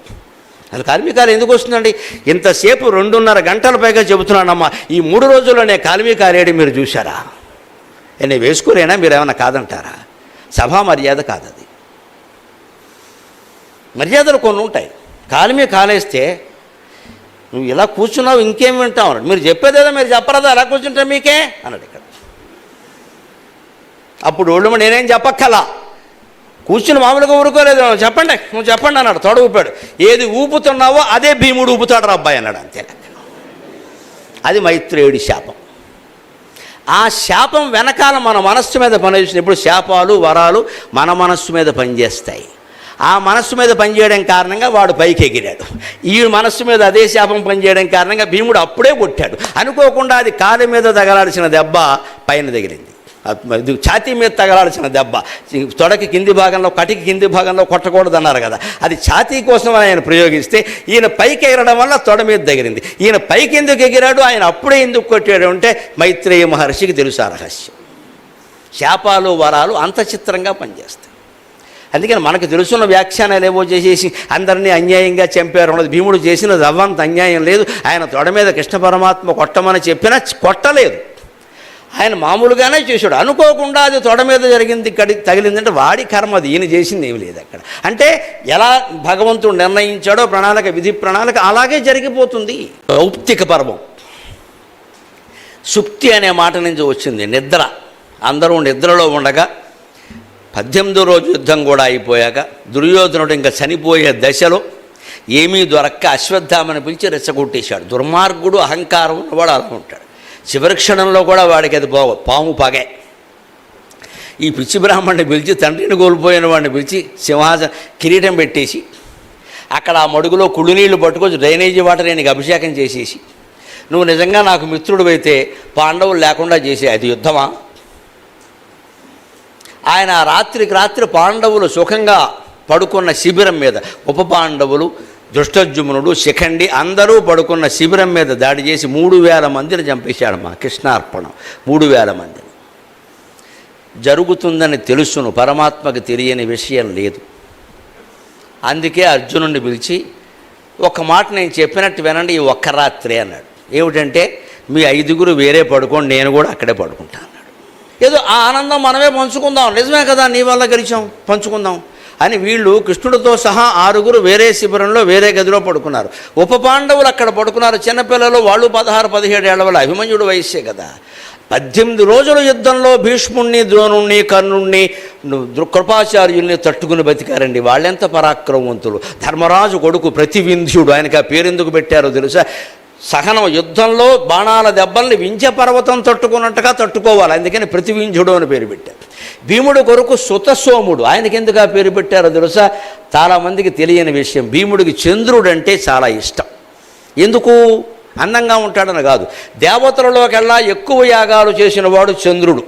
అది కాలిమీకాలు ఎందుకు వస్తుందండి? ఇంతసేపు 2.5 గంటల పైగా చెబుతున్నానమ్మా, ఈ 3 రోజుల్లోనే కాలిమీకాలేడి మీరు చూశారా? నేను వేసుకోలేనా? మీరు ఏమన్నా కాదంటారా? సభా మర్యాద కాదది. మర్యాదలు కొన్ని ఉంటాయి. కాలిమీ కాలేస్తే నువ్వు ఇలా కూర్చున్నావు ఇంకేం వింటావు అన్నాడు. మీరు చెప్పేదేదో మీరు చెప్పరాదా, అలా కూర్చుంటే మీకే అన్నాడు. ఇక్కడ అప్పుడు వాళ్ళు నేనేం చెప్పక్కలా, కూర్చుని మామూలుగా ఊరుకోలేదు, చెప్పండి నువ్వు చెప్పండి అన్నాడు. తొడ ఊపాడు. ఏది ఊపుతున్నావో అదే భీముడు ఊపుతాడు రా అబ్బాయి అన్నాడు. అంతే. అది మైత్రేయుడి శాపం. ఆ శాపం వెనకాల మన మనస్సు మీద పనిచేసినప్పుడు శాపాలు వరాలు మన మనస్సు మీద పనిచేస్తాయి. ఆ మనస్సు మీద పనిచేయడం కారణంగా వాడు పైకి ఎగిరాడు. ఈ మనస్సు మీద అదే శాపం పనిచేయడం కారణంగా భీముడు అప్పుడే కొట్టాడు. అనుకోకుండా అది కాలి మీద తగలాల్సిన దెబ్బ పైన తగిలింది, ఛాతీ మీద తగలాల్సిన దెబ్బ తొడకి కింది భాగంలో, కటికి కింది భాగంలో కొట్టకూడదు అన్నారు కదా, అది ఛాతీ కోసం ఆయన ప్రయోగిస్తే ఈయన పైకి ఎగరడం వల్ల తొడ మీద తగిలింది. ఈయన పైకి ఎందుకు ఎగిరాడు, ఆయన అప్పుడే ఎందుకు కొట్టాడు అంటే మైత్రేయ మహర్షికి తెలుసు ఆ రహస్యం. శాపాలు వరాలు అంత చిత్రంగా పనిచేస్తాయి. అందుకని మనకు తెలుసున్న వ్యాఖ్యానాలు ఏవో చేసేసి అందరినీ అన్యాయంగా చంపారు అన్నది. భీముడు చేసినది అవ్వంత అన్యాయం లేదు. ఆయన తొడ మీద కృష్ణ పరమాత్మ కొట్టమని చెప్పినా కొట్టలేదు, ఆయన మామూలుగానే చేశాడు. అనుకోకుండా అది తొడ మీద జరిగింది, తగిలిందంటే వాడి కర్మ, అది ఈయన చేసింది ఏమి లేదు అక్కడ. అంటే ఎలా భగవంతుడు నిర్ణయించాడో ప్రణాళిక, విధి ప్రణాళిక అలాగే జరిగిపోతుంది. రౌప్తిక పర్వం సుప్తి అనే మాట నుంచి వచ్చింది, నిద్ర. అందరూ నిద్రలో ఉండగా 18వ రోజు యుద్ధం కూడా అయిపోయాక దుర్యోధనుడు ఇంకా చనిపోయే దశలో ఏమీ దొరక్క అశ్వత్థామని పిలిచి రెచ్చగొట్టేశాడు. దుర్మార్గుడు, అహంకారం ఉన్నవాడు అలా ఉంటాడు. చివరి క్షణంలో కూడా వాడికి అది పాము పగే. ఈ పిచ్చి బ్రాహ్మణ్ణి పిలిచి, తండ్రిని కోల్పోయిన వాడిని పిలిచి కిరీటం పెట్టేసి అక్కడ ఆ మడుగులో కుళ్ళునీళ్లు పట్టుకొచ్చి డ్రైనేజీ వాటర్ నీకు అభిషేకం చేసేసి, నువ్వు నిజంగా నాకు మిత్రుడు అయితే పాండవులు లేకుండా చేసే అది యుద్ధమా? ఆయన రాత్రికి రాత్రి పాండవులు సుఖంగా పడుకున్న శిబిరం మీద, ఉప పాండవులు, ధృష్టద్యుమ్నుడు, శిఖండి అందరూ పడుకున్న శిబిరం మీద దాడి చేసి 3000 మందిని చంపేశాడు. మా కృష్ణార్పణం 3000 మందిని. జరుగుతుందని తెలుసును, పరమాత్మకు తెలియని విషయం లేదు. అందుకే అర్జునుడిని పిలిచి ఒక మాట నేను చెప్పినట్టు వినండి, ఈ ఒక్క రాత్రి అన్నాడు. ఏమిటంటే మీ 5గురు వేరే పడుకోండి, నేను కూడా అక్కడే పడుకుంటా అన్నాడు. ఏదో ఆ ఆనందం మనమే పంచుకుందాం, నిజమే కదా నీ వల్ల గెలిచాం పంచుకుందాం అని వీళ్ళు కృష్ణుడితో సహా 6గురు వేరే శిబిరంలో వేరే గదిలో పడుకున్నారు. ఉప పాండవులు అక్కడ పడుకున్నారు, చిన్నపిల్లలు, వాళ్ళు 16-17 ఏళ్ల వాళ్ళు. అభిమన్యుడు వయస్సే కదా. 18 రోజుల యుద్ధంలో భీష్ముణ్ణి, ద్రోణుణ్ణి, కర్ణుణ్ణి, కృపాచార్యుల్ని తట్టుకుని బతికారండి. వాళ్ళెంత పరాక్రమవంతులు. ధర్మరాజు కొడుకు ప్రతివింధ్యుడు, ఆయనకి ఆ పేరెందుకు పెట్టారో తెలుసా? సహనం, యుద్ధంలో బాణాల దెబ్బల్ని వింధ్య పర్వతం తట్టుకున్నట్టుగా తట్టుకోవాలి, అందుకని ప్రతివింధ్యుడు అని పేరు పెట్టారు. భీముడు కొరకు సుతసోముడు, ఆయనకి ఎందుకు ఆ పేరు పెట్టారో తెలుసా? చాలామందికి తెలియని విషయం, భీముడికి చంద్రుడు అంటే చాలా ఇష్టం. ఎందుకు? అందంగా ఉంటాడని కాదు, దేవతలలోకెల్లా ఎక్కువ యాగాలు చేసిన వాడు చంద్రుడు.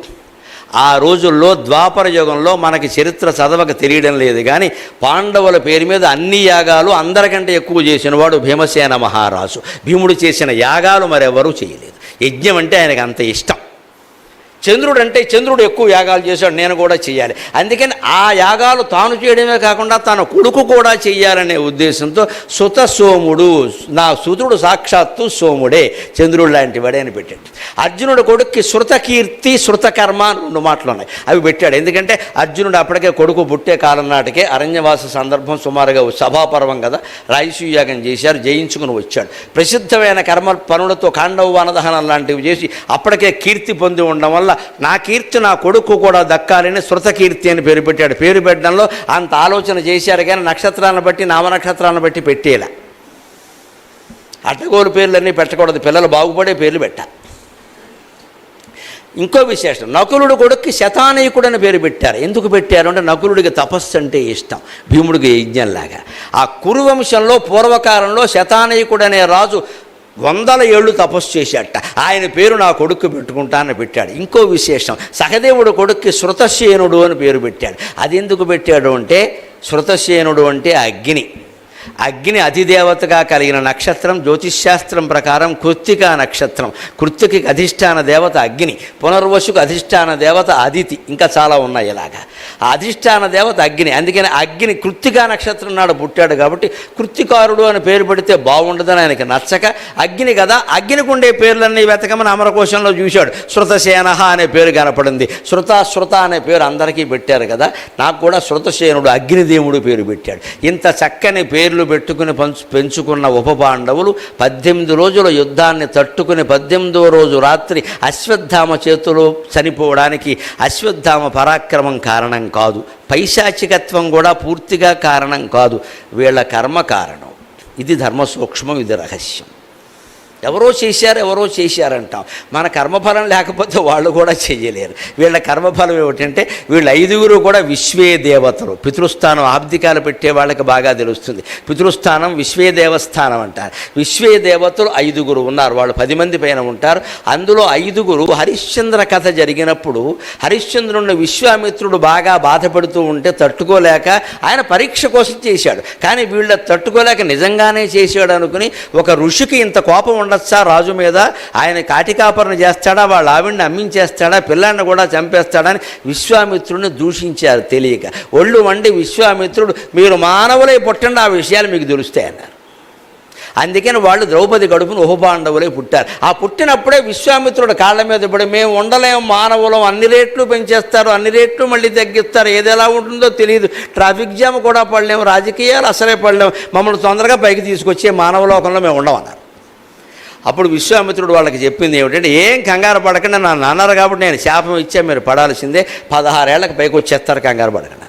ఆ రోజుల్లో ద్వాపర యుగంలో మనకి చరిత్ర చదవక తెలియడం లేదు కానీ పాండవుల పేరు మీద అన్ని యాగాలు అందరికంటే ఎక్కువ చేసినవాడు భీమసేన మహారాజు. భీముడు చేసిన యాగాలు మరెవరూ చేయలేదు. యజ్ఞం అంటే ఆయనకు అంత ఇష్టం. చంద్రుడు అంటే చంద్రుడు ఎక్కువ యాగాలు చేశాడు, నేను కూడా చేయాలి. అందుకని ఆ యాగాలు తాను చేయడమే కాకుండా తన కొడుకు కూడా చెయ్యాలనే ఉద్దేశంతో సుత సోముడు, నా సుతుడు సాక్షాత్తు సోముడే, చంద్రుడు లాంటి వాడే అని పెట్టాడు. అర్జునుడు కొడుక్కి శృతకీర్తి, శృతకర్మ అని 2 మాటలు ఉన్నాయి, అవి పెట్టాడు. ఎందుకంటే అర్జునుడు అప్పటికే కొడుకు పుట్టే కాలం నాటికే అరణ్యవాస సందర్భం సుమారుగా సభాపర్వం కదా, రాయసూయాగం చేశారు, జయించుకుని వచ్చాడు. ప్రసిద్ధమైన కర్మ పనులతో ఖాండవ వనదహనం లాంటివి చేసి అప్పటికే కీర్తి పొంది ఉండడం వల్ల నా కీర్తి నా కొడుకు కూడా దక్కాలని శృతకీర్తి అని పేరు పెట్టాడు. పేరు పెట్టడంలో అంత ఆలోచన చేశారు కానీ నక్షత్రాలను బట్టి, నామనక్షత్రాలను బట్టి పెట్టేలా. అడ్డగోలు పేర్లన్నీ పెట్టకూడదు, పిల్లలు బాగుపడే పేర్లు పెట్టాలి. ఇంకో విశేషం, నకులుడు కొడుక్కి శతానీకుడు అని పేరు పెట్టారు. ఎందుకు పెట్టారు అంటే నకులుడికి తపస్సు అంటే ఇష్టం, భీముడికి యజ్ఞంలాగా. ఆ కురువంశంలో పూర్వకాలంలో శతానీకుడు అనే రాజు 100 ఏళ్ళు తపస్సు చేశాట, ఆయన పేరు నా కొడుకు పెట్టుకుంటానని పెట్టాడు. ఇంకో విశేషం, సహదేవుడు కొడుక్కి శృతసేనుడు అని పేరు పెట్టాడు. అది ఎందుకు పెట్టాడు అంటే శృతసేనుడు అంటే అగ్ని. అగ్ని అధిదేవతగా కలిగిన నక్షత్రం, జ్యోతిష్శాస్త్రం ప్రకారం కృత్తికా నక్షత్రం. కృత్తికి అధిష్టాన దేవత అగ్ని, పునర్వసుకు అధిష్టాన దేవత అదితి, ఇంకా చాలా ఉన్నాయి ఇలాగా. ఆ అధిష్టాన దేవత అగ్ని. అందుకని అగ్ని కృత్తికా నక్షత్రం నాడు పుట్టాడు కాబట్టి కృత్తికారుడు అని పేరు పెడితే బాగుండదని ఆయనకి నచ్చక అగ్ని కదా, అగ్నికి ఉండే పేర్లన్నీ వెతకమని అమరకోశంలో చూశాడు. శృతసేన అనే పేరు కనపడింది, శృత అనే పేరు అందరికీ పెట్టారు కదా, నాకు కూడా శృతసేనుడు అగ్నిదేవుడు పేరు పెట్టాడు. ఇంత చక్కని పేర్లు పెట్టుకుని పెంచుకున్న ఉప పాండవులు 18 రోజుల యుద్ధాన్ని తట్టుకుని 18వ రోజు రాత్రి అశ్వత్థామ చేతిలో చనిపోవడానికి అశ్వత్థామ పరాక్రమం కారణం కాదు, పైశాచికత్వం కూడా పూర్తిగా కారణం కాదు, వీళ్ళ కర్మ కారణం. ఇది ధర్మ సూక్ష్మం, ఇది రహస్యం. ఎవరో చేశారంటాం, మన కర్మఫలం లేకపోతే వాళ్ళు కూడా చేయలేరు. వీళ్ళ కర్మఫలం ఏమిటంటే వీళ్ళు 5గురు కూడా విశ్వే దేవతలు. పితృస్థానం ఆబ్దికాలు పెట్టే వాళ్ళకి బాగా తెలుస్తుంది. పితృస్థానం విశ్వే దేవస్థానం అంటారు. విశ్వే దేవతలు 5గురు ఉన్నారు, వాళ్ళు 10 మంది పైన ఉంటారు. అందులో 5గురు హరిశ్చంద్ర కథ జరిగినప్పుడు హరిశ్చంద్రుడిని విశ్వామిత్రుడు బాగా బాధపడుతూ ఉంటే తట్టుకోలేక ఆయన పరీక్ష కోసం చేశాడు. కానీ వీళ్ళ తట్టుకోలేక నిజంగానే చేశాడు అనుకుని ఒక ఋషికి ఇంత కోపం ఉండొచ్చా రాజు మీద, ఆయన కాటికాపరణ చేస్తాడా, వాళ్ళ ఆవిడ్ని అమ్మించేస్తాడా, పిల్లాన్ని కూడా చంపేస్తాడని విశ్వామిత్రుడిని దూషించారు తెలియక. ఒళ్ళు వండి విశ్వామిత్రుడు మీరు మానవులై పుట్టండి, ఆ విషయాలు మీకు తెలుస్తాయన్నారు. అందుకని వాళ్ళు ద్రౌపది గడుపును ఉపపాండవులే పుట్టారు. ఆ పుట్టినప్పుడే విశ్వామిత్రుడు కాళ్ళ మీద పడి మేము ఉండలేము, మానవులం, అన్ని రేట్లు పెంచేస్తారు, అన్ని రేట్లు మళ్ళీ తగ్గిస్తారు, ఏది ఎలా ఉంటుందో తెలియదు, ట్రాఫిక్ జామ్ కూడా పడలేము, రాజకీయాలు అసలే పడలేము, మమ్మల్ని తొందరగా పైకి తీసుకొచ్చే మానవలోకంలో మేము ఉండమన్నారు. అప్పుడు విశ్వామిత్రుడు వాళ్ళకి చెప్పింది ఏమిటంటే ఏం కంగారు పడకుండా నా నాన్నారు కాబట్టి నేను శాపం ఇచ్చా, మీరు పడాల్సిందే, 16 ఏళ్లకు పైకి వచ్చేస్తారు, కంగారు పడకుండా.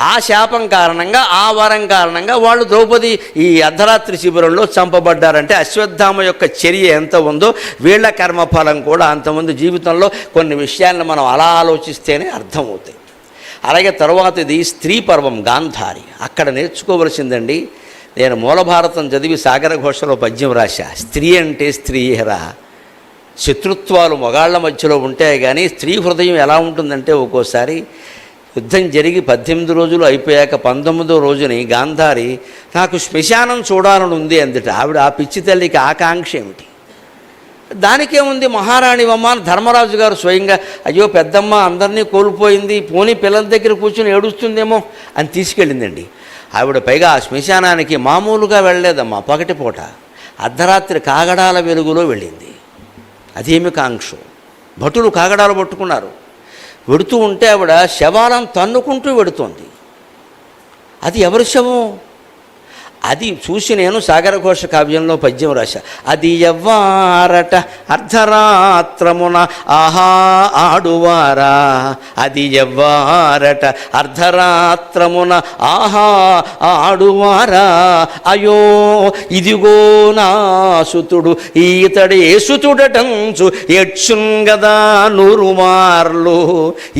ఆ శాపం కారణంగా, ఆ వరం కారణంగా వాళ్ళు ద్రౌపది ఈ అర్ధరాత్రి శిబిరంలో చంపబడ్డారంటే అశ్వత్థామ యొక్క చర్య ఎంత ఉందో వీళ్ళ కర్మఫలం కూడా అంతమంది జీవితంలో కొన్ని విషయాలను మనం అలా ఆలోచిస్తేనే అర్థమవుతాయి. అలాగే తర్వాతది స్త్రీ పర్వం గాంధారి. అక్కడ నేర్చుకోవలసిందండి. నేను మూల భారతం చదివి సాగర ఘోషలో పద్యం రాశా. స్త్రీ అంటే స్త్రీయరా, శత్రుత్వాలు మగాళ్ల మధ్యలో ఉంటాయి కానీ స్త్రీ హృదయం ఎలా ఉంటుందంటే ఒక్కోసారి యుద్ధం జరిగి 18 రోజులు అయిపోయాక 19వ రోజుని గాంధారి నాకు శ్మశానం చూడాలని ఉంది అందుట. ఆవిడ ఆ పిచ్చి తల్లికి ఆకాంక్ష ఏమిటి? దానికేముంది, మహారాణివమ్మ అని ధర్మరాజు గారు స్వయంగా అయ్యో పెద్దమ్మ అందరినీ కోల్పోయింది, పోనీ పిల్లల దగ్గర కూర్చొని ఏడుస్తుందేమో అని తీసుకెళ్ళిందండి. ఆవిడ పైగా ఆ శ్మశానానికి మామూలుగా వెళ్ళలేదమ్మా, పగటిపూట అర్ధరాత్రి కాగడాల వెలుగులో వెళ్ళింది. అదేమి కాంక్ష. భటులు కాగడాలు పట్టుకున్నారు. వెడుతూ ఉంటే ఆవిడ శవాలను తన్నుకుంటూ వెడుతోంది. అది ఎవరి శవం? అది చూసి నేను సాగరఘోష కావ్యంలో పద్యం రాశా. అది ఎవ్వారట అర్ధరాత్రమున ఆహా ఆడువారా, అది ఎవ్వారట అర్ధరాత్రమున ఆహా ఆడువారా, అయో ఇదిగో నా సుతుడు ఈతడే సుతుడటంచు ఎడ్చుంగదా 100 మార్లు,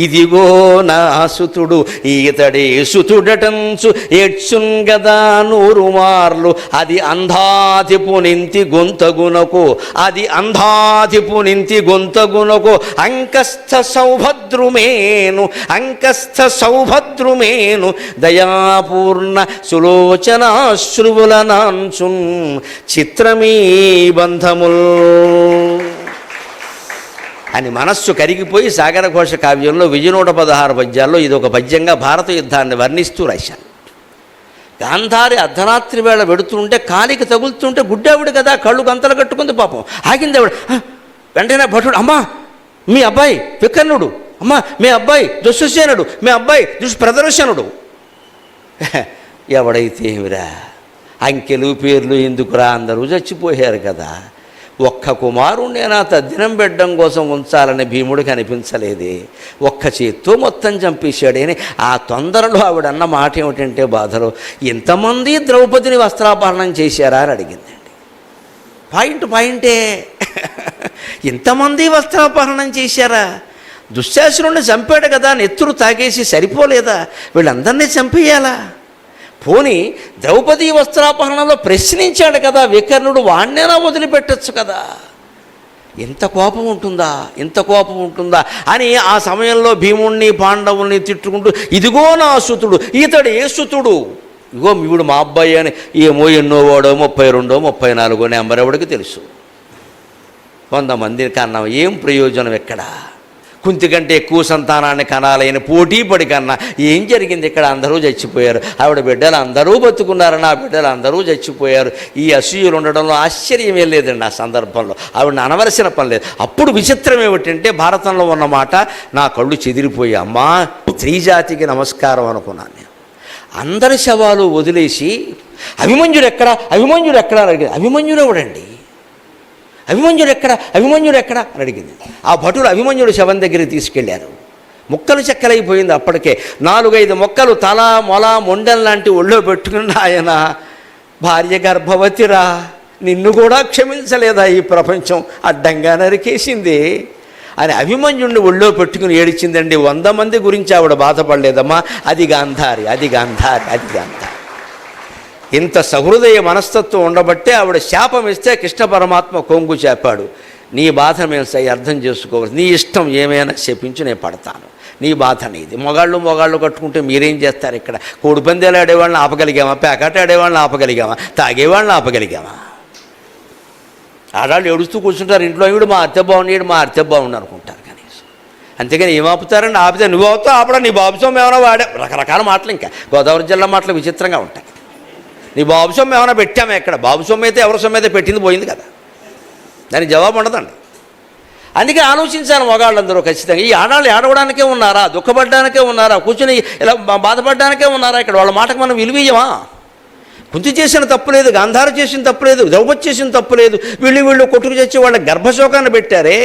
ఇదిగో నా సుతుడు ఈతడే సుతుడటంచు ఎడ్చుంగదా 100 మార్లు, అది అంధాతిపు నింతి గొంతగునకు, అది అంధాతిపు నింతి గొంతగునకు, అంకస్థ సౌభద్రుమేను అంకస్థ సౌభద్రుమేను దయాపూర్ణ సులోచనాశ్రువుల నాంచున్ చిత్రమీ బంధముల్ అని మనస్సు కరిగిపోయి సాగరఘోష కావ్యంలో 1116 పద్యాల్లో ఇది ఒక పద్యంగా భారత యుద్ధాన్ని వర్ణిస్తూ రాశాను. గాంధారి అర్ధరాత్రి వేళ వెడుతుంటే కాలికి తగులుతుంటే గుడ్డావిడ కదా, కళ్ళు గంతలు కట్టుకుంది. పాపం ఆగింది ఆవిడ. వెంటనే భటుడు, అమ్మా మీ అబ్బాయి వికర్ణుడు, అమ్మా మీ అబ్బాయి దుశ్శసేనుడు, మీ అబ్బాయి దుష్ప్రదర్శనుడు. ఎవడైతే ఏమిరా, అంకెలు పేర్లు ఎందుకురా, అందరూ చచ్చిపోయారు కదా, ఒక్క కుమారుణ్ణి నా తద్దినం బిడ్డం కోసం ఉంచాలని భీముడికి అనిపించలేదే, ఒక్క చేత్తో మొత్తం చంపేశాడని ఆ తొందరలో ఆవిడన్న మాట ఏమిటంటే బాధలో, ఇంతమంది ద్రౌపదిని వస్త్రాపహరణం చేశారా అని అడిగిందండి. పాయింటే ఇంతమంది వస్త్రాపహరణం చేశారా? దుశ్శాసనుడిని చంపాడు కదా, నెత్తురు తాగేసి సరిపోలేదా, వీళ్ళందరినీ చంపేయాలా? పోని ద్రౌపదీ వస్త్రాపహరణలో ప్రశ్నించాడు కదా వికర్ణుడు, వాణ్ణేనా వదిలిపెట్టచ్చు కదా. ఎంత కోపం ఉంటుందా, ఎంత కోపం ఉంటుందా అని ఆ సమయంలో భీముణ్ణి పాండవుల్ని తిట్టుకుంటూ, ఇదిగో నా సుతుడు ఈతడు ఏ సుతుడు, ఇగో వీడు మా అబ్బాయి అని ఏమో ఎన్నో వాడో 32 34 నెంబర్ ఎవడికి తెలుసు. 100 మందిని కన్నాం, ఏం ప్రయోజనం ఎక్కడ? కుంతి కంటే ఎక్కువ సంతానాన్ని కనాలని పోటీ పడి కన్నా ఏం జరిగింది ఇక్కడ? అందరూ చచ్చిపోయారు. ఆవిడ బిడ్డలు అందరూ బతుకున్నారు, నా బిడ్డలు అందరూ చచ్చిపోయారు. ఈ అసూయలు ఉండడంలో ఆశ్చర్యం ఏం లేదండి. ఆ సందర్భంలో ఆవిడని అనవలసిన పని లేదు. అప్పుడు విచిత్రం ఏమిటంటే భారతంలో ఉన్నమాట నా కళ్ళు చెదిరిపోయి, అమ్మా స్త్రీజాతికి నమస్కారం అనుకున్నాను నేను. అందరి శవాలు వదిలేసి అభిమన్యుడు ఎక్కడ అని అడిగింది. అభిమన్యుడు ఎవడండి? అభిమన్యుడు ఎక్కడ అని అడిగింది. ఆ భటులు అభిమన్యుడు శవం దగ్గరికి తీసుకెళ్లారు. ముక్కలు చెక్కలైపోయింది. అప్పటికే 4-5 మొక్కలు తల మొల మొండెం లాంటి ఒళ్ళో పెట్టుకున్న ఆయన, భార్య గర్భవతిరా, నిన్ను కూడా క్షమించలేదా ఈ ప్రపంచం, అడ్డంగా నరికేసింది అని అభిమన్యుడిని ఒళ్ళో పెట్టుకుని ఏడిచిందండి. 100 మంది గురించి ఆవిడ బాధపడలేదమ్మా. అది గాంధారి. ఇంత సహృదయ మనస్తత్వం ఉండబట్టే ఆవిడ శాపం ఇస్తే కృష్ణ పరమాత్మ కొంగు చేపాడు. నీ బాధ మేము అర్థం చేసుకోవాలి, నీ ఇష్టం ఏమైనా శపించి నేను పడతాను, నీ బాధ నీది. మొగాళ్ళు కట్టుకుంటే మీరేం చేస్తారు? ఇక్కడ కోడిపందేలు ఆడేవాళ్ళని ఆపగలిగామా? పేకాట ఆడేవాళ్ళని ఆపగలిగామా? తాగేవాళ్ళని ఆపగలిగామా? ఆడాళ్ళు ఏడుస్తూ కూర్చుంటారు ఇంట్లో, వీడు మా అత్తే బాగుండి అనుకుంటారు కనీసం. అంతేగాని ఏం ఆపుతారండి? ఆపితే నువ్వు అవుతావు, ఆపడా నీ బాబుసం ఏమైనా వాడే రకరకాల మాటలు. ఇంకా గోదావరి జిల్లా మాటలు విచిత్రంగా ఉంటాయి. నీ బాబు సొమ్ము ఏమైనా పెట్టాము ఎక్కడ? బాబు సొమ్ము అయితే ఎవరి సొమ్ము అయితే పెట్టింది పోయింది కదా, దానికి జవాబు ఉండదండి. అందుకే ఆలోచించాను మగాళ్ళందరూ ఖచ్చితంగా. ఈ ఆడాళ్ళు ఏడవడానికే ఉన్నారా? దుఃఖపడ్డానికే ఉన్నారా? కూర్చొని ఇలా బాధపడ్డానికే ఉన్నారా? ఇక్కడ వాళ్ళ మాటకు మనం విలువీయమా? కుంతి చేసిన తప్పు లేదు, గాంధార చేసిన తప్పు లేదు, ద్రౌపది చేసిన తప్పు లేదు. వీళ్ళు కొట్టుకు చచ్చి వాళ్ళ గర్భశోకాన్ని పెట్టారే,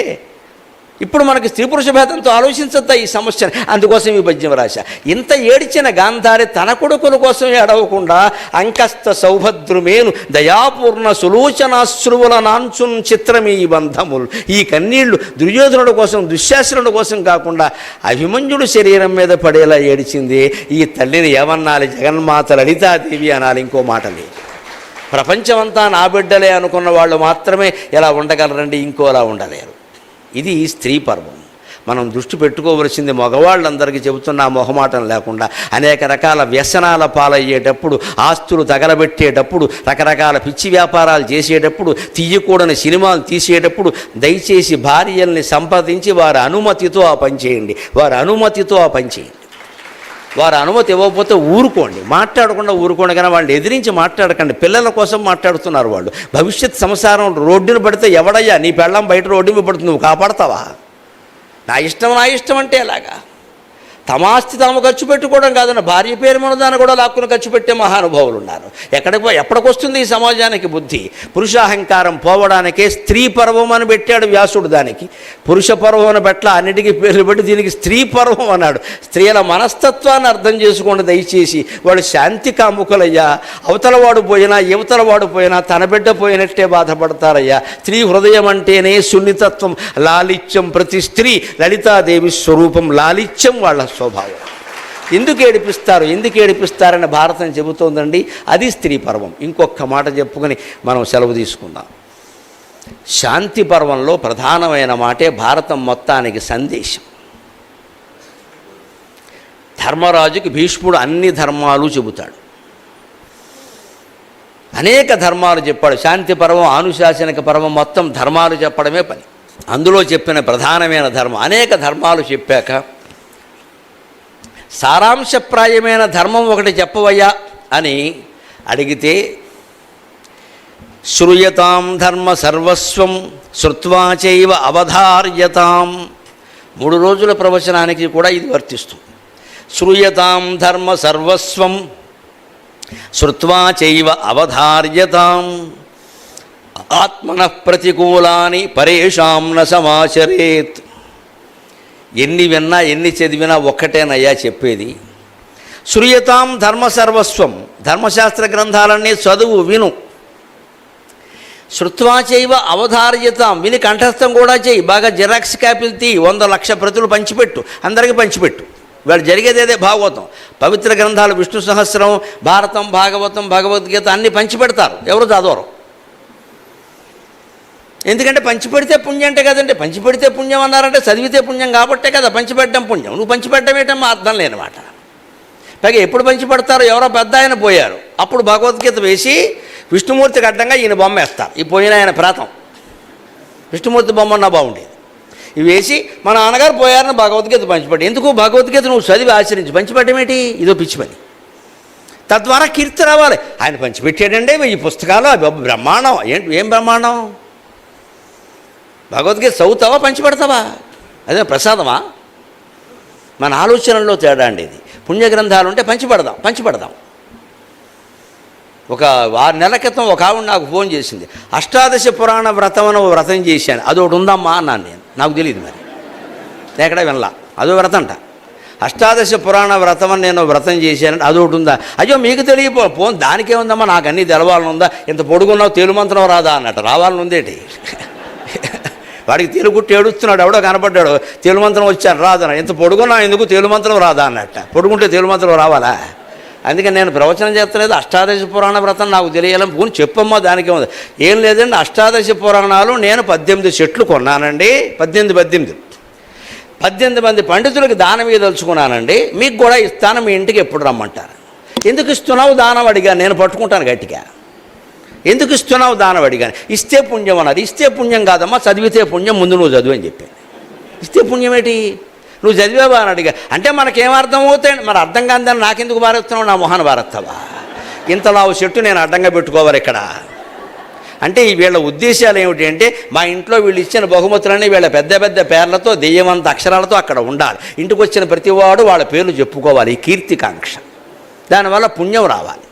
ఇప్పుడు మనకి స్త్రీ పురుష భేదంతో ఆలోచించద్దా ఈ సమస్యని? అందుకోసం ఈ పద్యం రాశా. ఇంత ఏడిచిన గాంధారి తన కొడుకుల కోసం ఏడవకుండా అంకస్త సౌభద్రుమేను దయాపూర్ణ సులోచనాశ్రువుల నాంచున్ చిత్రమీ బంధములు, ఈ కన్నీళ్లు దుర్యోధనుడి కోసం దుశ్శాసనుడి కోసం కాకుండా అభిమన్యుడు శరీరం మీద పడేలా ఏడిచింది. ఈ తల్లిని ఏమన్నాలి? జగన్మాత లలితాదేవి అనాలి, ఇంకో మాట లేదు. ప్రపంచమంతా నా బిడ్డలే అనుకున్న వాళ్ళు మాత్రమే ఎలా ఉండగలరండి, ఇంకోలా ఉండలేరు. ఇది స్త్రీ పర్వం. మనం దృష్టి పెట్టుకోవలసింది మగవాళ్ళందరికీ చెబుతున్న మొహమాటం లేకుండా అనేక రకాల వ్యసనాల పాలయ్యేటప్పుడు, ఆస్తులు తగలబెట్టేటప్పుడు, రకరకాల పిచ్చి వ్యాపారాలు చేసేటప్పుడు, తీయకూడని సినిమాలు తీసేటప్పుడు దయచేసి భార్యల్ని సంప్రదించి వారి అనుమతితో ఆ పని చేయండి. వారి అనుమతితో ఆ పని చేయండి. వారు అనుమతి ఇవ్వకపోతే ఊరుకోండి, మాట్లాడకుండా ఊరుకోండి. కానీ వాళ్ళు ఎదిరించి మాట్లాడకండి. పిల్లల కోసం మాట్లాడుతున్నారు వాళ్ళు. భవిష్యత్ సంసారం రోడ్డును పడితే ఎవడయ్యా నీ పెళ్ళం బయట రోడ్డు మీద పడుతుంది, నువ్వు కాపాడతావా? నా ఇష్టం అంటే ఎలాగా? తమాస్తి తాము ఖర్చు పెట్టుకోవడం కాదన్న భార్య పేరు మనదాన్ని కూడా లాక్కుని ఖర్చు పెట్టే మహానుభావులు ఉన్నారు. ఎప్పటికొస్తుంది ఈ సమాజానికి బుద్ధి? పురుషాహంకారం పోవడానికే స్త్రీ పర్వం అని పెట్టాడు వ్యాసుడు. దానికి పురుష పర్వం అని పెట్టల, అన్నిటికీ పేర్లు పెట్టి దీనికి స్త్రీ పర్వం అన్నాడు. స్త్రీల మనస్తత్వాన్ని అర్థం చేసుకోండి దయచేసి. వాళ్ళు శాంతి కాముకులయ్యా. అవతలవాడు పోయినా యువతలవాడు పోయినా తన బిడ్డ పోయినట్టే బాధపడతారయ్యా. స్త్రీ హృదయం అంటేనే సున్నితత్వం, లాలిత్యం. ప్రతి స్త్రీ లలితాదేవి స్వరూపం, లాలిత్యం వాళ్ళ స్వభావం. ఎందుకు ఏడిపిస్తారని భారతం చెబుతోందండి. అది స్త్రీ పర్వం. ఇంకొక మాట చెప్పుకొని మనం సెలవు తీసుకుందాం. శాంతి పర్వంలో ప్రధానమైన మాటే భారతం మొత్తానికి సందేశం. ధర్మరాజుకి భీష్ముడు అన్ని ధర్మాలు చెబుతాడు, అనేక ధర్మాలు చెప్పాడు. శాంతి పర్వం, ఆనుశాసనిక పర్వం మొత్తం ధర్మాలు చెప్పడమే పని. అందులో చెప్పిన ప్రధానమైన ధర్మం, అనేక ధర్మాలు చెప్పాక సారాంశప్రాయమైన ధర్మం ఒకటి చెప్పవయ్యా అని అడిగితే, శ్రూయతాం ధర్మ సర్వస్వం శ్రుత్వా చైవ అవధార్యతాం. 3 రోజుల ప్రవచనానికి కూడా ఇది వర్తిస్తుంది. శ్రూయతాం ధర్మ సర్వస్వం శ్రుత్వా చైవ అవధార్యతాం ఆత్మనః ప్రతికూలాని పరేషాం న సమాచరేత్. ఎన్ని విన్నా ఎన్ని చదివినా ఒక్కటేనయ్యా చెప్పేది. శ్రూయతాం ధర్మ సర్వస్వం, ధర్మశాస్త్ర గ్రంథాలన్నీ చదువు, విను. శ్రుత్వా చైవ అవధార్యతాం, విని కంఠస్థం కూడా చేయి. బాగా జిరాక్స్ కాపీలు తీ, 100,00,000 ప్రతులు పంచిపెట్టు, అందరికీ పంచిపెట్టు. వాళ్ళు జరిగేదేదే భాగవతం, పవిత్ర గ్రంథాలు, విష్ణు సహస్రం, భారతం, భాగవతం, భగవద్గీత అన్నీ పంచిపెడతారు, ఎవరు చదవరు. ఎందుకంటే పంచిపెడితే పుణ్యం అంటే కదండి. పంచిపెడితే పుణ్యం అన్నారంటే చదివితే పుణ్యం కాబట్టే కదా పంచిపెట్టడం పుణ్యం. నువ్వు పంచిపెట్టడం ఏంటమ్మా అర్థం లేనమాట. పైగా ఎప్పుడు పంచిపెడతారో, ఎవరో పెద్ద ఆయన పోయారు, అప్పుడు భగవద్గీత వేసి విష్ణుమూర్తికి అడ్డంగా ఈయన బొమ్మ వేస్తారు. ఈ పోయిన ఆయన ప్రాతం విష్ణుమూర్తి బొమ్మ ఉన్నా బాగుండేది. ఇవి వేసి మన నాన్నగారు పోయారని భగవద్గీత పంచిపెట్టి. ఎందుకు? భగవద్గీత నువ్వు చదివి ఆచరించి, పంచిపెట్టడం ఏంటి? ఇదో పిచ్చి పని. తద్వారా కీర్తి రావాలి. ఆయన పంచిపెట్టాడంటే 1000 పుస్తకాలు, అవి బ్రహ్మాండం. ఏం బ్రహ్మాండం? భగవద్గీత చదువుతావా, పంచిపెడతావా? అదే ప్రసాదమా? మన ఆలోచనల్లో తేడా అండి ఇది. పుణ్యగ్రంథాలు ఉంటే పంచిపెడదాం. ఒక 6 నెలల క్రితం ఒక ఆవిడ నాకు ఫోన్ చేసింది. అష్టాదశ పురాణ వ్రతం అని వ్రతం చేశాను, అదొకటి ఉందమ్మా అన్నాను నేను. నాకు తెలియదు, మరి ఎక్కడ వినలా. అదో వ్రతం అంట, అష్టాదశ పురాణ వ్రతం అని నేను వ్రతం చేశానంటే అదొకటి ఉందా? అయ్యో మీకు తెలియపోను, దానికే ఉందమ్మా, నాకు అన్నీ తెలవాలని ఉందా? ఇంత పొడుగున్నావు, తేలుమంత్రం రాదా అన్నట్టు. రావాలని ఉందేటి? వాడికి తేలుగుట్టి ఏడుస్తున్నాడు, ఎవడో కనపడ్డాడు, తేలుమంత్రం వచ్చాను రాదన్నాడు. ఇంత పొడుగున్నా ఎందుకు తేలుమంత్రం రాదా అన్నట్ట. పొడుగుంటే తేలుమంత్రం రావాలా? అందుకని నేను ప్రవచనం చేస్తలేదు. అష్టాదశ పురాణ వ్రతం నాకు తెలియాలని పోనీ చెప్పమ్మా, దానికే ఉంది. ఏం లేదండి, అష్టాదశ పురాణాలు నేను 18 సెట్లు కొన్నానండి. 18 మంది పండితులకి దానం ఇవ్వదలుచుకున్నానండి. మీకు కూడా ఇస్తాను, మీ ఇంటికి ఎప్పుడు రమ్మంటారు. ఎందుకు ఇస్తున్నావు దానం అడిగాను. నేను పట్టుకుంటాను గట్టిగా. ఎందుకు ఇస్తున్నావు దానం అడిగాను. ఇస్తే పుణ్యం అన్నారు. ఇస్తే పుణ్యం కాదమ్మా, చదివితే పుణ్యం, ముందు నువ్వు చదువు అని చెప్పాను. ఇస్తే పుణ్యం ఏంటి? నువ్వు చదివేవా అని అడిగా. అంటే మనకేమర్థం అవుతాయి? మరి అర్థం కాదని నాకెందుకు భారెత్తున్నావు? నా మొహాన్ని భారెత్తావా? ఇంతలా చెట్టు నేను అడ్డంగా పెట్టుకోవాలి ఇక్కడ అంటే వీళ్ళ ఉద్దేశాలు ఏమిటి అంటే, మా ఇంట్లో వీళ్ళు ఇచ్చిన బహుమతులన్నీ వీళ్ళ పెద్ద పెద్ద పేర్లతో, దెయ్యమంత అక్షరాలతో అక్కడ ఉండాలి. ఇంటికి వచ్చిన ప్రతివాడు వాళ్ళ పేర్లు చెప్పుకోవాలి. ఈ కీర్తికాంక్ష, దానివల్ల పుణ్యం రావాలి.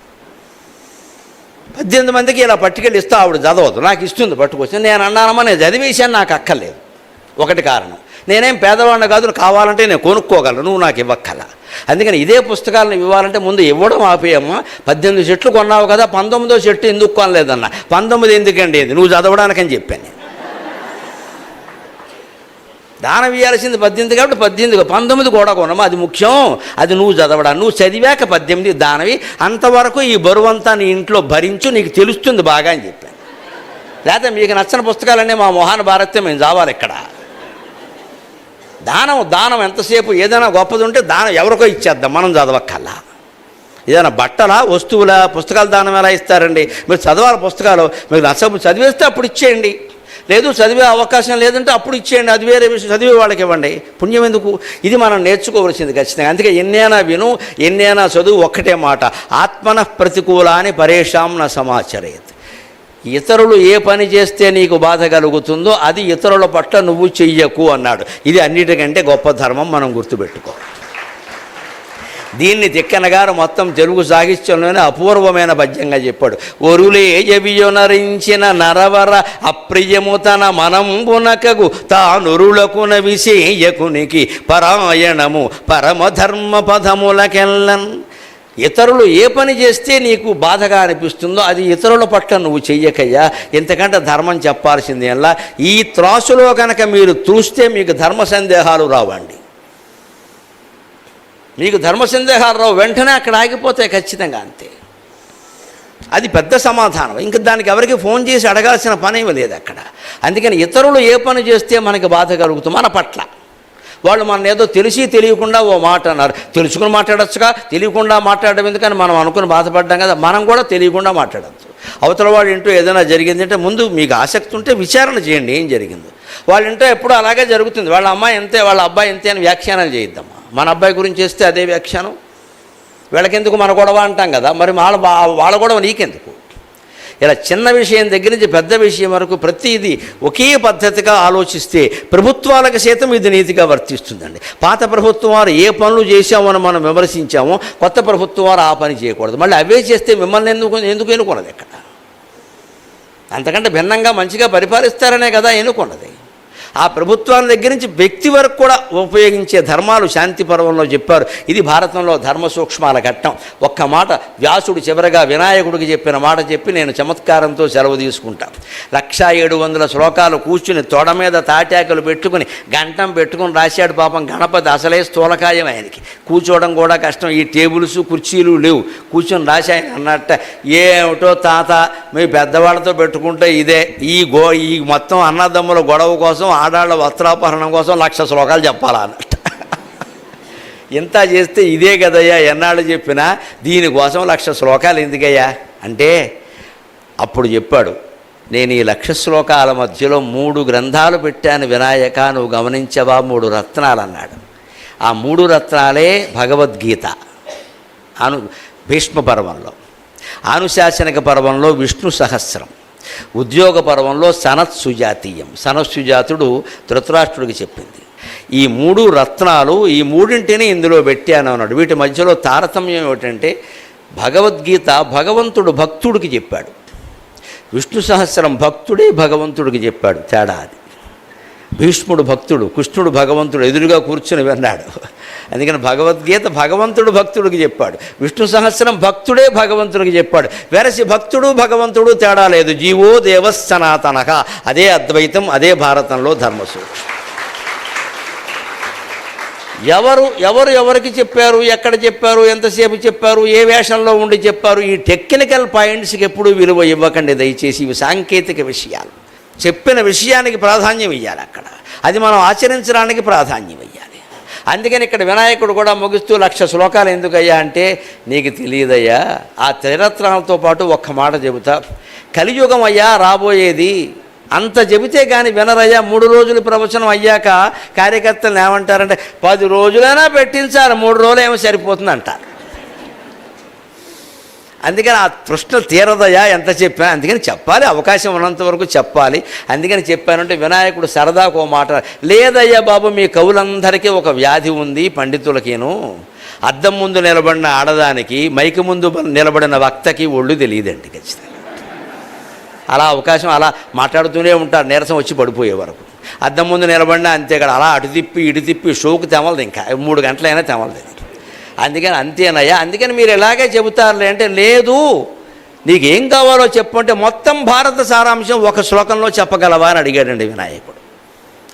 18 మందికి ఇలా పట్టుకెళ్ళి ఇస్తా, ఆవిడ చదవద్దు, నాకు ఇస్తుంది పట్టుకొచ్చి. నేను అన్నానమ్మా, నేను చదివేశాను, నాకు అక్కర్లేదు. ఒకటి కారణం. నేనేం పేదవాడిని కాదు, నువ్వు కావాలంటే నేను కొనుక్కోగలను, నువ్వు నాకు ఇవ్వక్కల. అందుకని ఇదే పుస్తకాలను ఇవ్వాలంటే ముందు ఇవ్వడం ఆపేయమ్మా. 18 చెట్లు కొన్నావు కదా, 19వ చెట్టు ఎందుకు కొనలేదన్న. 19 ఎందుకండి, నువ్వు చదవడానికని చెప్పాను. దానం ఇవ్వాల్సింది 18 కాబట్టి 18, 19 కూడా కొనమా, అది ముఖ్యం. అది నువ్వు చదవడా, నువ్వు చదివాక 18 దానవి. అంతవరకు ఈ బరువంతా నీ ఇంట్లో భరించు, నీకు తెలుస్తుంది బాగా అని చెప్పాను. లేకపోతే మీకు నచ్చని పుస్తకాలన్నీ మా మొహాన భారత్యం మేము చావాలి ఇక్కడ. దానం ఎంతసేపు ఏదైనా గొప్పది ఉంటే దానం ఎవరికో ఇచ్చేద్దాం, మనం చదవక్కల్లా. ఏదైనా బట్టల వస్తువుల పుస్తకాలు దానం ఎలా ఇస్తారండి? మీరు చదవాలి పుస్తకాలు, మీకు నచ్చబు చదివేస్తే అప్పుడు ఇచ్చేయండి, లేదు చదివే అవకాశం లేదంటే అప్పుడు ఇచ్చేయండి, అది వేరే విషయం. చదివే వాళ్ళకి ఇవ్వండి, పుణ్యం ఎందుకు? ఇది మనం నేర్చుకోవలసింది ఖచ్చితంగా. అందుకే ఎన్నైనా విను, ఎన్నైనా చదువు, ఒక్కటే మాట, ఆత్మన ప్రతికూలాన్ని పరేషాం న సమాచరేత్. ఇతరులు ఏ పని చేస్తే నీకు బాధ కలుగుతుందో అది ఇతరుల పట్ల నువ్వు చెయ్యకు అన్నాడు. ఇది అన్నిటికంటే గొప్ప ధర్మం, మనం గుర్తుపెట్టుకో. దీన్ని తిక్కన గారు మొత్తం తెలుగు సాహిత్యంలోనే అపూర్వమైన పద్యంగా చెప్పాడు. ఒరులే జవియొనరించిన నరవర అప్రియము తన మనంబునకగు తానురులకున విశేయకునికి పరాయణము పరమధర్మ పదములకెల్లన్. ఇతరులు ఏ పని చేస్తే నీకు బాధగా అనిపిస్తుందో అది ఇతరుల పట్ల నువ్వు చెయ్యకయ్యా. ఇంతకంటే ధర్మం చెప్పాల్సింది ఎలా? ఈ త్రాసులో కనుక మీరు చూస్తే మీకు ధర్మ సందేహాలు రావండి. మీకు ధర్మ సందేహాలు రావు, వెంటనే అక్కడ ఆగిపోతాయి ఖచ్చితంగా, అంతే. అది పెద్ద సమాధానం. ఇంక దానికి ఎవరికి ఫోన్ చేసి అడగాల్సిన పనేమీ లేదు అక్కడ. అందుకని ఇతరులు ఏ పని చేస్తే మనకి బాధ కలుగుతుంది మన పట్ల, వాళ్ళు మన ఏదో తెలిసి తెలియకుండా ఓ మాట అన్నారు, తెలుసుకుని మాట్లాడచ్చుగా, తెలియకుండా మాట్లాడడం ఎందుకని మనం అనుకుని బాధపడ్డాం కదా, మనం కూడా తెలియకుండా మాట్లాడద్దు. అవతల వాళ్ళ ఇంటూ ఏదైనా జరిగిందంటే ముందు మీకు ఆసక్తి ఉంటే విచారణ చేయండి ఏం జరిగిందో. వాళ్ళ ఇంటో ఎప్పుడూ అలాగే జరుగుతుంది, వాళ్ళ అమ్మాయి ఎంతే వాళ్ళ అబ్బాయి ఎంతే అని వ్యాఖ్యానాలు చేయిద్దామా. మన అబ్బాయి గురించి చేస్తే అదే వ్యాఖ్యానం, వీళ్ళకెందుకు మన గొడవ అంటాం కదా, మరి వాళ్ళ గొడవ నీకెందుకు. ఇలా చిన్న విషయం దగ్గర నుంచి పెద్ద విషయం వరకు ప్రతిదీ ఒకే పద్ధతిగా ఆలోచిస్తే ప్రభుత్వాలకు సైతం ఇది నీతిగా వర్తిస్తుందండి. పాత ప్రభుత్వం వారు ఏ పనులు చేశామని మనం విమర్శించామో కొత్త ప్రభుత్వం వారు ఆ పని చేయకూడదు. మళ్ళీ అవే చేస్తే మిమ్మల్ని ఎందుకు ఎన్నుకున్నది ఎక్కడ? అంతకంటే భిన్నంగా మంచిగా పరిపాలిస్తారనే కదా ఎన్నుకున్నది. ఆ ప్రభుత్వాల దగ్గర నుంచి వ్యక్తి వరకు కూడా ఉపయోగించే ధర్మాలు శాంతి పర్వంలో చెప్పారు. ఇది భారతంలో ధర్మ సూక్ష్మాల ఘట్టం. ఒక్క మాట వ్యాసుడు చివరగా వినాయకుడికి చెప్పిన మాట చెప్పి నేను చమత్కారంతో సెలవు తీసుకుంటాను. 1700 శ్లోకాలు కూర్చుని తొడ మీద తాటాకులు పెట్టుకుని గంటం పెట్టుకుని రాశాడు పాపం గణపతి. అసలే స్థూలకాయం ఆయనకి, కూర్చోవడం కూడా కష్టం. ఈ టేబుల్స్ కుర్చీలు లేవు, కూర్చొని రాసి ఆయన అన్నట్ట, ఏమిటో తాత మీ పెద్దవాళ్ళతో పెట్టుకుంటే ఇదే ఈ మొత్తం అన్నదమ్ముల గొడవ కోసం ఆడాళ్ళ వస్త్రాపహరణం కోసం 1,00,000 శ్లోకాలు చెప్పాలా అన్నట్టు. ఇంత చేస్తే ఇదే కదయ్యా ఎన్నాళ్ళు చెప్పినా, దీనికోసం 1,00,000 శ్లోకాలు ఎందుకయ్యా అంటే అప్పుడు చెప్పాడు, నేను ఈ 1,00,000 శ్లోకాల మధ్యలో 3 గ్రంథాలు పెట్టాను వినాయక, నువ్వు గమనించవా? 3 రత్నాలు అన్నాడు. ఆ 3 రత్నాలే భగవద్గీత భీష్మ పర్వంలో, ఆనుశాసనిక పర్వంలో విష్ణు సహస్రం, ఉద్యోగ పర్వంలో సనత్సుజాతీయం. సనత్సుజాతుడు ధృతరాష్ట్రుడికి చెప్పింది. ఈ 3 రత్నాలు, ఈ 3ంటిని ఇందులో పెట్టాను అన్నాడు. వీటి మధ్యలో తారతమ్యం ఏమిటంటే భగవద్గీత భగవంతుడు భక్తుడికి చెప్పాడు, విష్ణు సహస్రం భక్తుడే భగవంతుడికి చెప్పాడు. తేడా అది. భీష్ముడు భక్తుడు, కృష్ణుడు భగవంతుడు ఎదురుగా కూర్చుని విన్నాడు. అందుకని భగవద్గీత భగవంతుడు భక్తుడికి చెప్పాడు, విష్ణు సహస్రం భక్తుడే భగవంతుడికి చెప్పాడు. వెరసి భక్తుడు భగవంతుడు తేడా లేదు. జీవో దేవ సనాతనః, అదే అద్వైతం, అదే భారతంలో ధర్మసూక్ష్మం. ఎవరికి చెప్పారు, ఎక్కడ చెప్పారు, ఎంతసేపు చెప్పారు, ఏ వేషంలో ఉండి చెప్పారు, ఈ టెక్నికల్ పాయింట్స్కి ఎప్పుడూ విలువ ఇవ్వకండి దయచేసి. ఇవి సాంకేతిక విషయాలు. చెప్పిన విషయానికి ప్రాధాన్యం ఇవ్వాలి అక్కడ, అది మనం ఆచరించడానికి ప్రాధాన్యం ఇవ్వాలి. అందుకని ఇక్కడ వినాయకుడు కూడా ముగిస్తూ 1,00,000 శ్లోకాలు ఎందుకయ్యా అంటే, నీకు తెలియదయ్యా, ఆ త్రిరత్నాలతో పాటు ఒక్క మాట చెబుతా, కలియుగం అయ్యా రాబోయేది, అంత చెబితే కానీ వినరయ్యా. 3 రోజులు ప్రవచనం అయ్యాక కార్యకర్తలు ఏమంటారంటే 10 రోజులైనా పెట్టించాలి, 3 రోజులు ఏమో సరిపోతుంది అంటారు. అందుకని ఆ ప్రశ్న తీరదయా ఎంత చెప్పినా, అందుకని చెప్పాలి, అవకాశం ఉన్నంత వరకు చెప్పాలి. అందుకని చెప్పానంటే వినాయకుడు సరదాకు ఓ మాట, లేదయ్యా బాబు మీ కవులందరికీ ఒక వ్యాధి ఉంది పండితులకేను, అద్దం ముందు నిలబడిన ఆడదానికి మైకి ముందు నిలబడిన వక్తకి ఒళ్ళు తెలియదండి ఖచ్చితంగా. అలా అవకాశం అలా మాట్లాడుతూనే ఉంటారు, నీరసం వచ్చి పడిపోయే వరకు. అద్దం ముందు నిలబడినా అంతే కదా, అలా అటు తిప్పి ఇటు తిప్పి షోకు తెమలదు, ఇంకా 3 గంటలైనా తెమలదు. అందుకని అంతేనయ్యా, అందుకని మీరు ఎలాగే చెబుతారులే అంటే, లేదు నీకేం కావాలో చెప్పంటే మొత్తం భారత సారాంశం ఒక శ్లోకంలో చెప్పగలవా అని అడిగాడండి వినాయకుడు.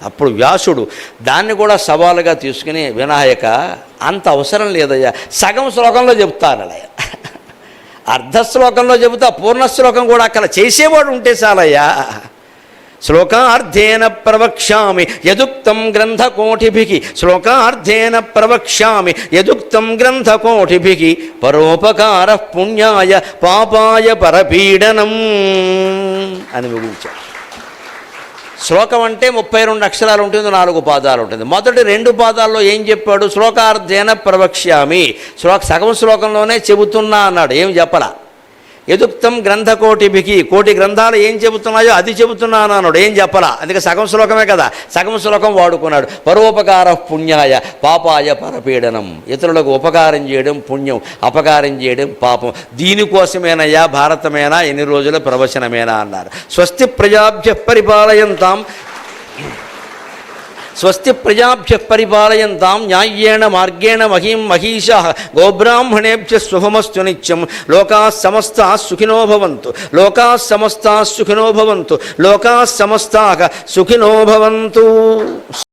అప్పుడు వ్యాసుడు దాన్ని కూడా సవాలుగా తీసుకుని, వినాయక అంత అవసరం లేదయ్యా, సగం శ్లోకంలో చెబుతానయ్యా, అర్ధ శ్లోకంలో చెబుతా, పూర్ణ శ్లోకం కూడా అక్కడ చేసేవాడు ఉంటే చాలయ్యా. శ్లోకార్థేన ప్రవక్ష్యామి యదుక్తం గ్రంథకోటిభిః, శ్లోకార్థేన ప్రవక్ష్యామి యదుక్తం గ్రంథకోటిభిః, పరోపకారః పుణ్యాయ పాపాయ పరపీడనం అని ముగించారు. శ్లోకం అంటే 32 అక్షరాలు ఉంటుంది, 4 పాదాలు ఉంటుంది. మొదటి 2 పాదాల్లో ఏం చెప్పాడు? శ్లోకార్థేన ప్రవక్ష్యామి, సగం శ్లోకంలోనే చెబుతున్నా అన్నాడు, ఏం చెప్పలా. యదుక్తం గ్రంథకోటిభిః, కోటి గ్రంథాలు ఏం చెబుతున్నాయో అది చెబుతున్నాను అన్నాడు, ఏం చెప్పలా. అందుకే సగం శ్లోకమే కదా, సగం శ్లోకం వాడుకున్నాడు. పరోపకార పుణ్యాయ పాపాయ పరపీడనం, ఇతరులకు ఉపకారం చేయడం పుణ్యం, అపకారం చేయడం పాపం. దీనికోసమేనయ్యా భారతమేనా, ఎన్ని రోజుల ప్రవచనమేనా అన్నారు. స్వస్తి ప్రజాభ్యః పరిపాలయంతాం, స్వస్తి ప్రజాభ్యః పరిపాలయంతాం న్యాయ్యేన మార్గేణ మహీం మహీషాః, గోబ్రాహ్మణేభ్యः శుభమస్తు నిత్యం, లోకాः సమస్తాः సుఖినో భవంతు, లోకాः సమస్తాः సుఖినో భవంతు, లోకాः సమస్తాः సుఖినో భవంతు.